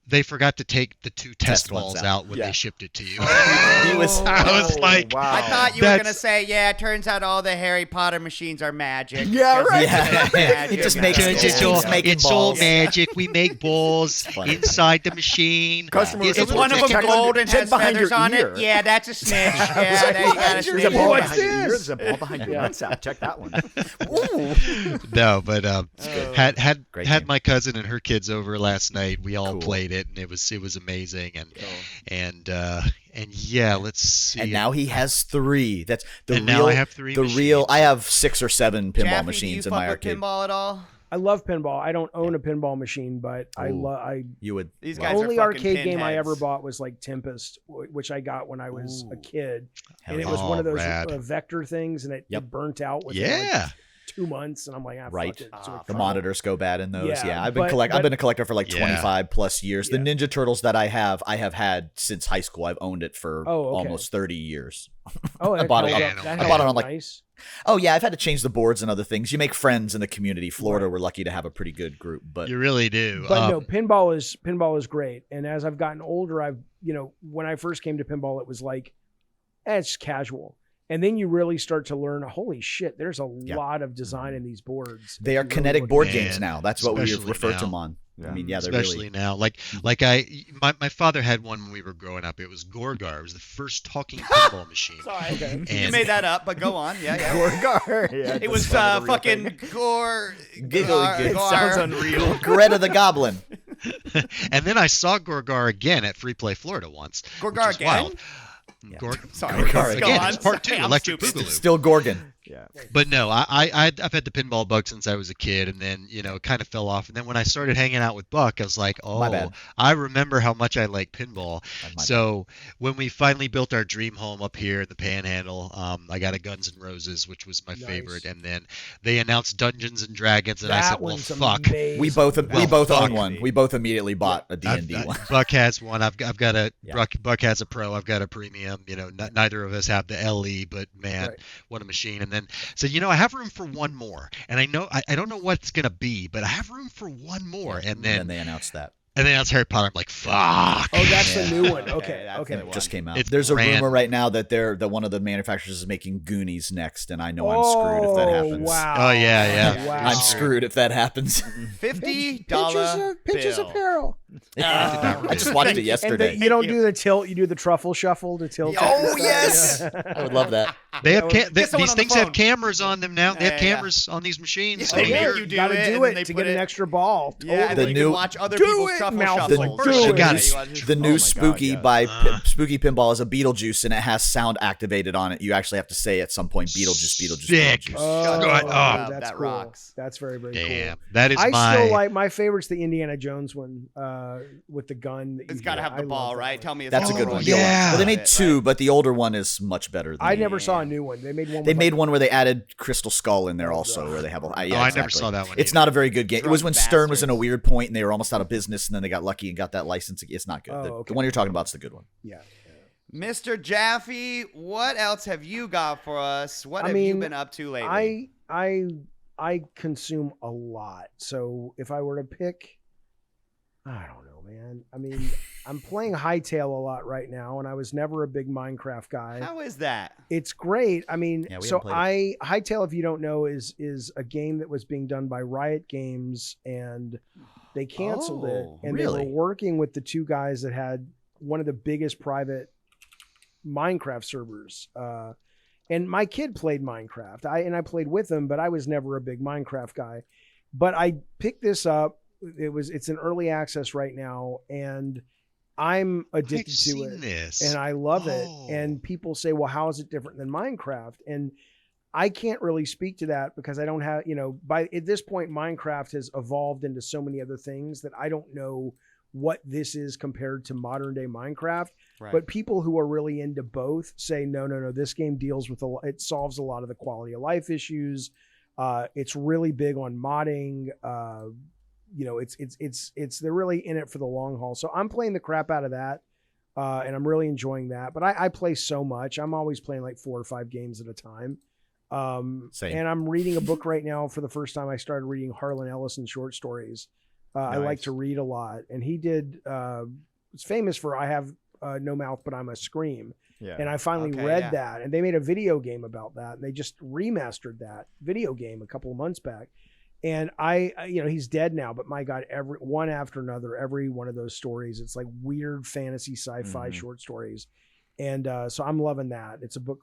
D: they forgot to take the 2 test
B: Test ones
D: balls
B: out.
D: out when
B: Yeah.
D: they shipped it to you.
B: He was.
D: I was like,
C: wow.
A: I thought you were
D: That's-
A: gonna say, yeah. It turns out all the Harry Potter machines are magic.
C: Yeah,
A: Because
C: right.
A: it's magic.
B: It just makes
D: It's,
B: It's
D: all,
B: making
D: it's all
B: balls.
D: magic. We make balls
B: funny.
D: inside the machine.
C: Customer
D: It's
A: Is
D: a
A: one of them
C: Check
A: gold and
C: check
A: has
C: behind
A: feathers
C: your
A: on
C: ear.
A: it? Yeah, that's a snitch. Yeah, there you got a
C: There's
A: snitch.
C: a ball
E: What's
C: behind your ear.
E: this?
C: There's a ball behind your nutsack. Check that one.
D: No, but had
B: Great
D: had
B: game.
D: my cousin and her kids over last night. We all
B: Cool.
D: played it, and it was amazing. And yeah, let's see.
B: And now he has 3. That's the
D: And
B: real.
D: now I have 3
B: The
D: machines.
B: real. I have 6 or 7 pinball
A: Jaffe,
B: machines
A: do
B: in
A: you
B: my
A: fuck with
B: arcade.
A: pinball at all?
E: I love pinball. I don't own a pinball machine, but I love.
B: You would.
A: These
E: The
A: guys are
E: only
A: fucking
E: arcade game I ever
A: pinheads.
E: bought was like Tempest, which I got when I was a kid, and it
B: yeah.
E: was one of those
D: rad.
E: Vector things, and it burnt out within like 2 months, and I'm like,
B: Right.
E: fuck it. So
B: The monitors go bad in those.
E: Yeah,
B: I've been a collector for like
D: Yeah.
B: 25 plus years. The
E: Yeah.
B: Ninja Turtles that I have had since high school. I've owned it for
E: Oh, okay.
B: almost 30 years.
E: Oh,
B: I bought it
E: held
D: on-
E: up. That
D: I
E: held
B: bought it
E: up
B: on, like,
E: nice.
B: Oh yeah, I've had to change the boards and other things. You make friends in the community. Florida, we're lucky to have a pretty good group, but
D: You really do.
E: But no, pinball is great. And as I've gotten older, I've when I first came to pinball, it was like, it's casual. And then you really start to learn, holy shit, there's a lot of design in these boards.
B: they are
E: If you really
B: kinetic
E: look
B: board
E: at it.
B: games now. That's what we
D: Especially
B: refer to
D: now.
B: them on.
C: Yeah.
B: I mean, yeah, they're
D: especially
B: really.
D: now. Like my father had one when we were growing up. It was Gorgar. It was the first talking pinball machine.
A: Sorry, you
D: And-
A: made that up, but go on. Yeah.
C: Gorgar. Yeah,
A: It was fucking Gore.
B: Giggly.
C: It sounds unreal.
B: Greta the Goblin.
D: And then I saw Gorgar again at Free Play Florida once. which
A: Gorgar
D: was
A: again?
D: wild.
B: Yeah.
A: Sorry,
B: Gorgar
A: go
D: again.
A: on.
D: It's part 2,
A: I'm
D: Electric
A: stupid.
D: Boogaloo.
B: Still Gorgon.
C: Yeah.
D: But no, I've had the pinball bug since I was a kid, and then it kind of fell off. And then when I started hanging out with Buck, I was like,
B: My bad.
D: I remember how much I like pinball.
B: My
D: So when we finally built our dream home up here in the Panhandle, I got a Guns N' Roses, which was my
E: Nice.
D: favorite, and then they announced Dungeons and Dragons, and I
E: That
D: said, well,
E: one's
D: fuck.
E: amazing.
B: We both
D: fuck
B: own
D: me.
B: one. We both immediately bought a D&D one.
D: Buck has one. I've got a
B: Yeah.
D: Buck has a Pro. I've got a premium. Neither of us have the LE, but man,
E: Right.
D: what a machine! And then said, I have room for one more, and I know I don't know what it's gonna be, but I have room for one more. And then
B: they announced that.
D: it's Harry Potter. I'm like, fuck.
E: Oh, that's
B: Yeah.
E: the new one.
A: Okay,
E: Okay.
A: that's
E: Okay.
A: the one.
B: Just came out.
D: It's
B: There's a
D: brand-
B: rumor right now that one of the manufacturers is making Goonies next, and I know I'm screwed if that happens.
E: Wow.
D: Oh, yeah.
E: Wow.
B: I'm screwed if that happens.
A: $50
E: Pinches
A: bill.
E: apparel.
B: I just watched it
E: And
B: yesterday.
E: you don't do the tilt, you do the truffle shuffle to tilt. it and
B: Oh
E: stuff.
B: yes,
E: Yeah.
B: I would love that.
D: They have
A: Get someone
D: these
A: on the
D: things have
A: phone.
D: cameras on them now. They have
A: Yeah.
D: cameras on these machines.
A: Yeah,
E: Oh,
D: So
A: yeah,
D: you're-
A: you do
E: gotta
A: it,
E: do
A: and then
E: it
A: they
E: to
A: put
E: get an
A: it-
E: extra ball.
A: Yeah, and
B: The
A: then you
B: new-
A: can watch other
E: Do
A: people's
E: it,
A: truffle
E: mouth.
A: shuffle.
D: First you gotta-
B: The new
C: Oh my God,
B: Spooky
C: yeah.
B: by Spooky Pinball is a Beetlejuice, and it has sound activated on it. You actually have to say at some point Beetlejuice, Beetlejuice,
D: Sick.
B: Beetlejuice.
E: Oh,
D: God,
E: that's
A: that
E: cool.
A: rocks.
E: That's very, very
D: Damn,
E: cool.
D: that is
E: I still
D: my.
E: like my favorite's the Indiana Jones one with the gun.
A: It's got to have the ball, right? Tell me it's
B: That's a
A: all
B: good
A: rolling
B: one.
D: Yeah.
B: Well, they made
A: right?
B: two, but the older one is much better. Than
E: I
B: the-
E: never saw a new one. They made one.
B: They
E: with
B: made
E: like,
B: one where they added Crystal Skull in there also, where they have.
D: I never saw that one.
B: It's
D: either.
B: not a very good game. It was when
A: Drunk
B: Stern was in a
A: bastards.
B: weird point and they were almost out of business, and then they got lucky and got that license. It's not good.
E: Oh,
B: The
E: okay.
B: one you're talking about is the good one.
E: Yeah.
A: Mr. Jaffe, what else have you got for us? What
E: I
A: have you
E: mean,
A: been up to lately?
E: I consume a lot. So if I were to pick, I don't know, man. I mean, I'm playing Hightail a lot right now, and I was never a big Minecraft guy.
A: How is that?
E: It's great. I mean,
B: Yeah, we
E: so
B: haven't
E: Hightail, if you don't know, is a game that was being done by Riot Games, and they canceled it.
A: Oh,
E: And
B: really?
E: they were working with the two guys that had one of the biggest private Minecraft servers. And my kid played Minecraft. I played with him, but I was never a big Minecraft guy. But I picked this up. It's in early access right now, and I'm addicted
D: I've
E: to
D: seen
E: it.
D: this.
E: And I love it.
D: Oh.
E: And people say, well, how is it different than Minecraft? And I can't really speak to that because I don't have, at this point, Minecraft has evolved into so many other things that I don't know what this is compared to modern day Minecraft.
A: Right.
E: But people who are really into both say, no, this game deals with it solves a lot of the quality of life issues. It's really big on modding. They're really in it for the long haul. So I'm playing the crap out of that. And I'm really enjoying that, but I play so much. I'm always playing like 4 or 5 games at a time.
B: Same.
E: And I'm reading a book right now for the first time. I started reading Harlan Ellison short stories. I like
A: Nice.
E: to read a lot, and he did. It's famous for I have no mouth, but I'm a scream.
C: Yeah.
E: And I finally
A: Okay,
E: read
A: yeah.
E: that, and they made a video game about that. And they just remastered that video game a couple of months back. And he's dead now, but my God, every one after another, every one of those stories, it's like weird fantasy sci-fi
C: Mhm.
E: short stories. And so I'm loving that. It's a book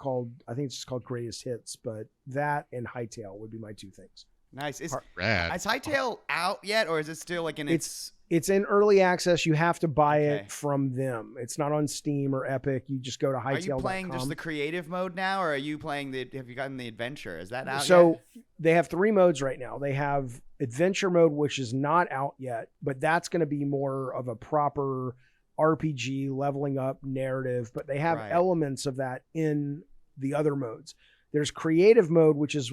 E: I think it's just called Greatest Hits, but that and Hightail would be my 2 things.
A: Nice. Is
D: Rad.
A: Hightail out yet, or is it still like in its
E: It's in early access. You have to buy it from them. It's not on Steam or Epic. You just go to hightail.com.
A: Are you playing just the creative mode now, or are you playing have you gotten the adventure? Is that out
E: So
A: yet?
E: they have 3 modes right now. They have adventure mode, which is not out yet, but that's going to be more of a proper RPG, leveling up narrative, but they have elements of that in the other modes. There's creative mode, which is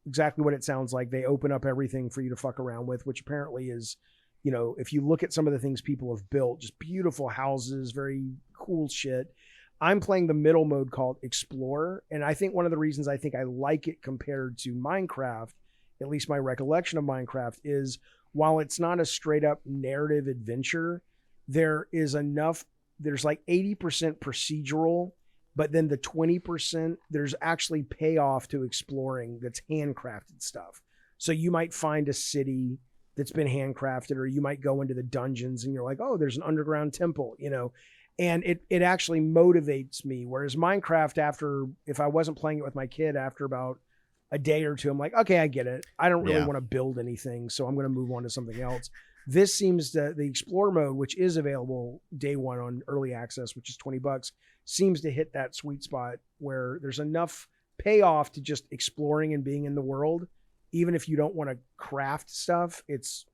E: exactly what it sounds like. They open up everything for you to fuck around with, which apparently is, you know, if you look at some of the things people have built, just beautiful houses, very cool shit. I'm playing the middle mode called Explorer, and I think one of the reasons I think I like it compared to Minecraft, at least my recollection of Minecraft, is while it's not a straight up narrative adventure, there is enough, there's like 80% procedural, but then the 20%, there's actually payoff to exploring that's handcrafted stuff. So you might find a city that's been handcrafted, or you might go into the dungeons and you're like, oh, there's an underground temple, you know, and it actually motivates me. Whereas Minecraft, if I wasn't playing it with my kid, after about a day or two, I'm like, okay, I get it. I don't really want to build anything, so I'm going to move on to something else. This seems to, the Explore mode, which is available day one on early access, which is $20, seems to hit that sweet spot where there's enough payoff to just exploring and being in the world. Even if you don't want to craft stuff, it's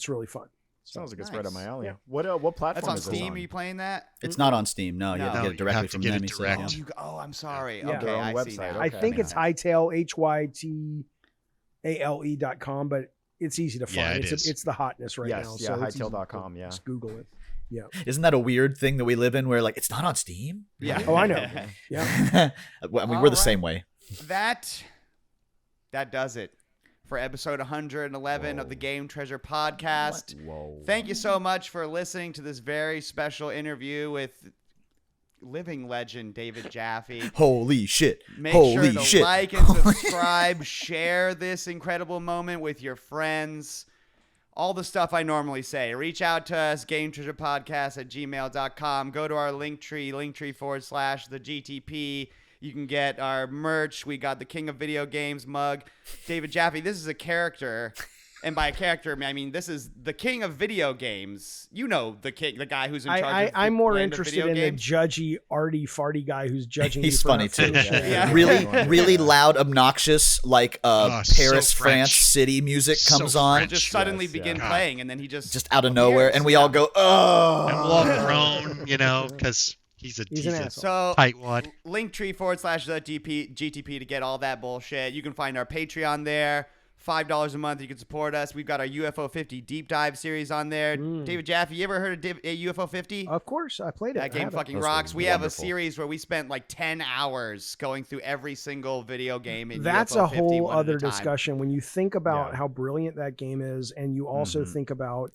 E: really fun.
C: Sounds like it's right up my alley. Yeah. What platform
A: That's on
C: is this
A: Steam?
C: on?
A: Are you playing that?
B: It's not on Steam. No, you have to get it directly from them.
D: Direct.
A: I'm sorry.
E: Yeah.
A: Okay,
C: Their own
A: I see
C: website.
A: now.
E: I
C: Okay.
E: think it's Hytale, HYTALE.com, but it's easy to find.
D: Yeah, it is.
E: It's the hotness right now.
C: Yeah,
E: So it's easy to
C: Hytale.com, yeah.
E: Just Google it. Yeah.
B: Isn't that a weird thing that we live in where like it's not on Steam?
A: Yeah.
E: Oh, I know. Yeah.
B: Well, I mean,
A: All
B: we're the
A: right.
B: same way.
A: That does it for episode 111 of the Game Treasure Podcast.
C: Whoa.
A: Thank you so much for listening to this very special interview with living legend David Jaffe.
B: Holy shit.
A: Make
B: Holy
A: sure to
B: shit.
A: like and subscribe, share this incredible moment with your friends. All the stuff I normally say. Reach out to us, GameTreasurePodcast@gmail.com. Go to our linktree /the GTP. You can get our merch. We got the King of Video Games mug. David Jaffe, this is a character. And by a character, I mean this is the King of Video Games. You know the guy who's in charge of
E: I'm more
A: brand of
E: interested
A: video
E: in
A: games.
E: the judgy, arty, farty guy who's judging
B: He's
E: you for
B: funny
E: not
B: too.
E: finishing it.
A: Yeah.
B: Really loud, obnoxious, like
D: so
B: Paris,
D: French.
B: France city music
D: So
B: comes on
D: French.
A: Just suddenly
C: Yes,
A: begin
C: yeah.
A: playing, and then he just
B: out of nowhere, and we all go, oh.
D: And we'll all groan, you know, because he's a
E: He's an asshole.
A: So
D: tight one.
A: Linktree /the GTP to get all that bullshit. You can find our Patreon there. $5 a month. You can support us. We've got our UFO 50 deep dive series on there. David Jaffe, you ever heard of UFO 50?
E: Of course, I played it.
A: That
E: I
A: game
E: have it.
A: fucking
C: Those
A: rocks.
C: were
A: We have a
C: wonderful.
A: series where we spent like 10 hours going through every single video game in
E: That's
A: UFO
E: a
A: 50
E: whole
A: one at
E: other
A: a time.
E: discussion when you think about
C: Yeah.
E: how brilliant that game is, and you also think about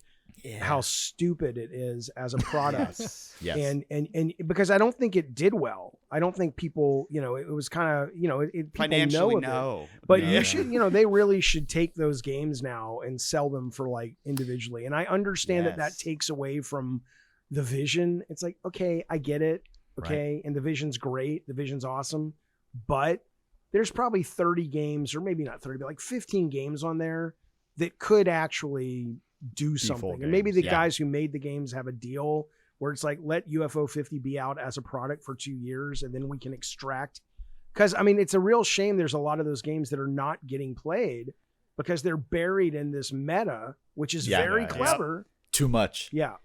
E: how stupid it is as a product.
B: Yes.
E: And because I don't think it did well. I don't think people, you know, it was kind of, you know, people
A: Financially,
E: know of it.
A: no.
E: But
A: No.
E: you should, you know, they really should take those games now and sell them for like individually. And I understand that
A: Yes.
E: takes away from the vision. It's like, okay, I get it. Okay. And the vision's great. The vision's awesome. But there's probably 30 games, or maybe not 30, but like 15 games on there that could actually do something. And maybe the
B: games.
E: guys who made the games have a deal where it's like, let UFO 50 be out as a product for 2 years, and then we can extract. Because, I mean, it's a real shame there's a lot of those games that are not getting played because they're buried in this meta, which is very clever.
B: Too much.
E: Yeah.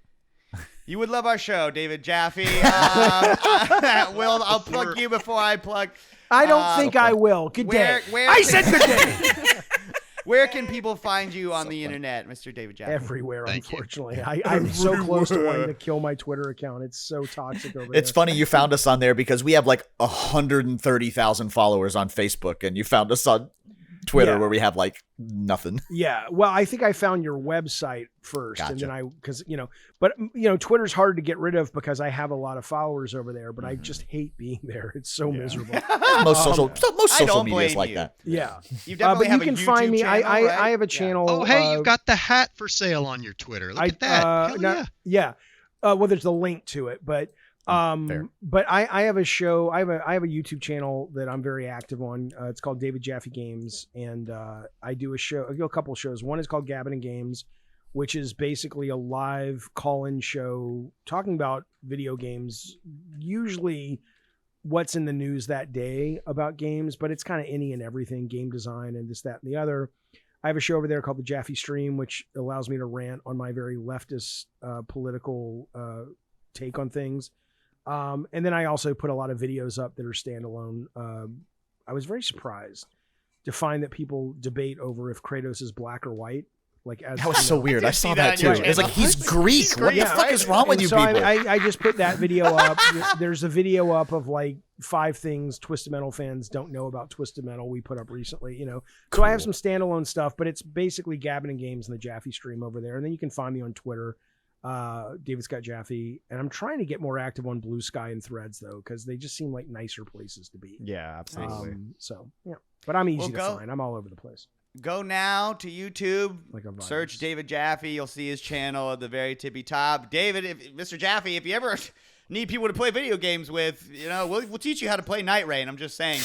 A: You would love our show, David Jaffe. I'll plug you before I plug.
E: I don't think I will. Good day. I said good day.
A: Where can people find you on the internet, Mr. David Jaffe?
E: Everywhere,
D: Thank you.
E: unfortunately. I'm so close to wanting to kill my Twitter account. It's so toxic over there.
B: It's funny you found us on there because we have like 130,000 followers on Facebook, and you found us on Twitter where we have like nothing.
E: Yeah. Well, I think I found your website first, and
B: Gotcha.
E: then because, you know, but, you know, Twitter's hard to get rid of because I have a lot of followers over there, but I just hate being there. It's so miserable.
B: Most social
A: don't
B: media is
A: blame
B: like
A: you.
B: that.
E: Yeah.
A: You definitely
E: But
A: have
E: you can
A: a YouTube
E: find me.
A: channel,
E: I
A: right?
E: have a channel.
D: Oh, hey, you've got the hat for sale on your Twitter. Look at that. Hell yeah.
E: Yeah. Well, there's the link to it, but
B: Fair.
E: but I have a show. I have a YouTube channel that I'm very active on. It's called David Jaffe Games, and I do a couple shows. One is called Gabbin' and Games, which is basically a live call-in show talking about video games, usually what's in the news that day about games, but it's kind of any and everything, game design and this, that, and the other. I have a show over there called the Jaffe Stream, which allows me to rant on my very leftist political take on things. And then I also put a lot of videos up that are standalone. I was very surprised to find that people debate over if Kratos is black or white.
B: That was so weird. I saw that too. It's like, he's Greek. What the fuck is wrong with you people?
E: I just put that video up. There's a video up of like 5 things Twisted Metal fans don't know about Twisted Metal we put up recently, you know. Cool. So I have some standalone stuff, but it's basically Gabbing and Games in the Jaffe Stream over there. And then you can find me on Twitter, David Scott Jaffe. And I'm trying to get more active on Blue Sky and Threads, though, because they just seem like nicer places to be.
C: Yeah, absolutely.
E: But I'm easy to find. I'm all over the place.
A: Go now to YouTube, search David Jaffe. You'll see his channel at the very tippy top. David, Mr. Jaffe, if you ever need people to play video games with, you know, we'll teach you how to play Night Rain. I'm just saying.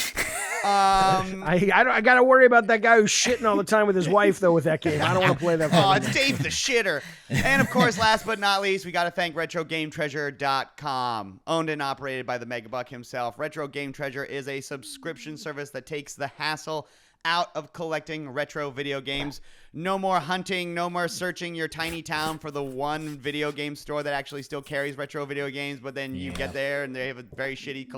E: I got to worry about that guy who's shitting all the time with his wife, though, with that game. I don't want to play that.
A: Oh, it's Dave the shitter. And, of course, last but not least, we got to thank RetroGameTreasure.com. Owned and operated by the Megabuck himself. Retro Game Treasure is a subscription service that takes the hassle out of collecting retro video games. No more hunting, no more searching your tiny town for the one video game store that actually still carries retro video games, but then you get there and they have a very shitty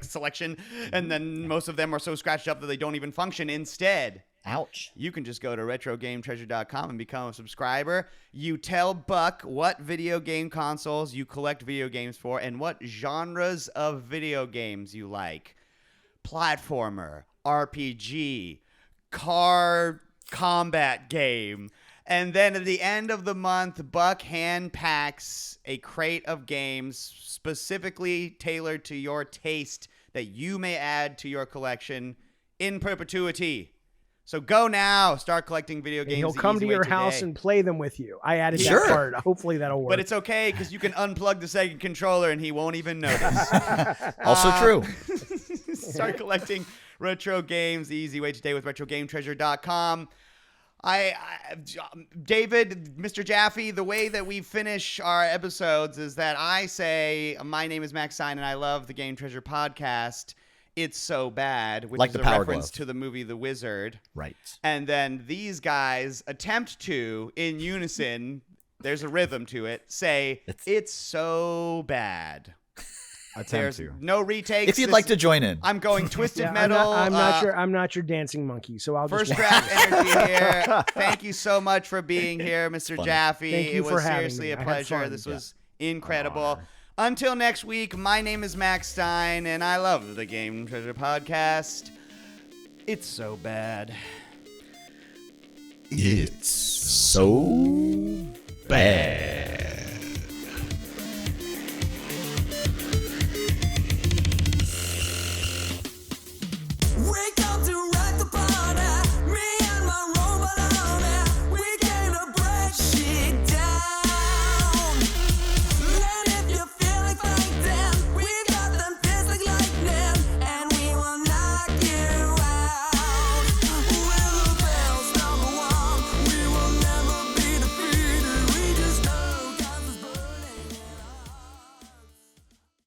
A: selection, and then most of them are so scratched up that they don't even function. Instead,
B: ouch,
A: you can just go to RetroGameTreasure.com and become a subscriber. You tell Buck what video game consoles you collect video games for and what genres of video games you like. Platformer, RPG, car combat game. And then at the end of the month, Buck hand packs a crate of games specifically tailored to your taste that you may add to your collection in perpetuity. So go now, start collecting video games.
E: He'll come to your house and play them with you. I added that part. Hopefully that'll work.
A: But it's okay because you can unplug the Sega controller and he won't even notice.
B: Also true.
A: Start collecting retro games the easy way today with RetroGameTreasure.com. David, Mr. Jaffe, the way that we finish our episodes is that I say, my name is Max Stein and I love the Game Treasure podcast. It's so bad, which
B: like
A: is a reference to the movie The Wizard.
B: Right.
A: And then these guys attempt to, in unison, there's a rhythm to it, say, it's so bad. There's no retakes.
B: If you'd like to join in.
A: I'm going Twisted Metal.
E: I'm not your dancing monkey, so I'll just
A: first draft energy here. Thank you so much for being here, Mr. Jaffe.
E: Thank you
A: it
E: for
A: was
E: having
A: seriously
E: me.
A: a pleasure. This was incredible. Until next week, my name is Max Stein, and I love the Game Treasure podcast. It's so bad.
B: It's so bad.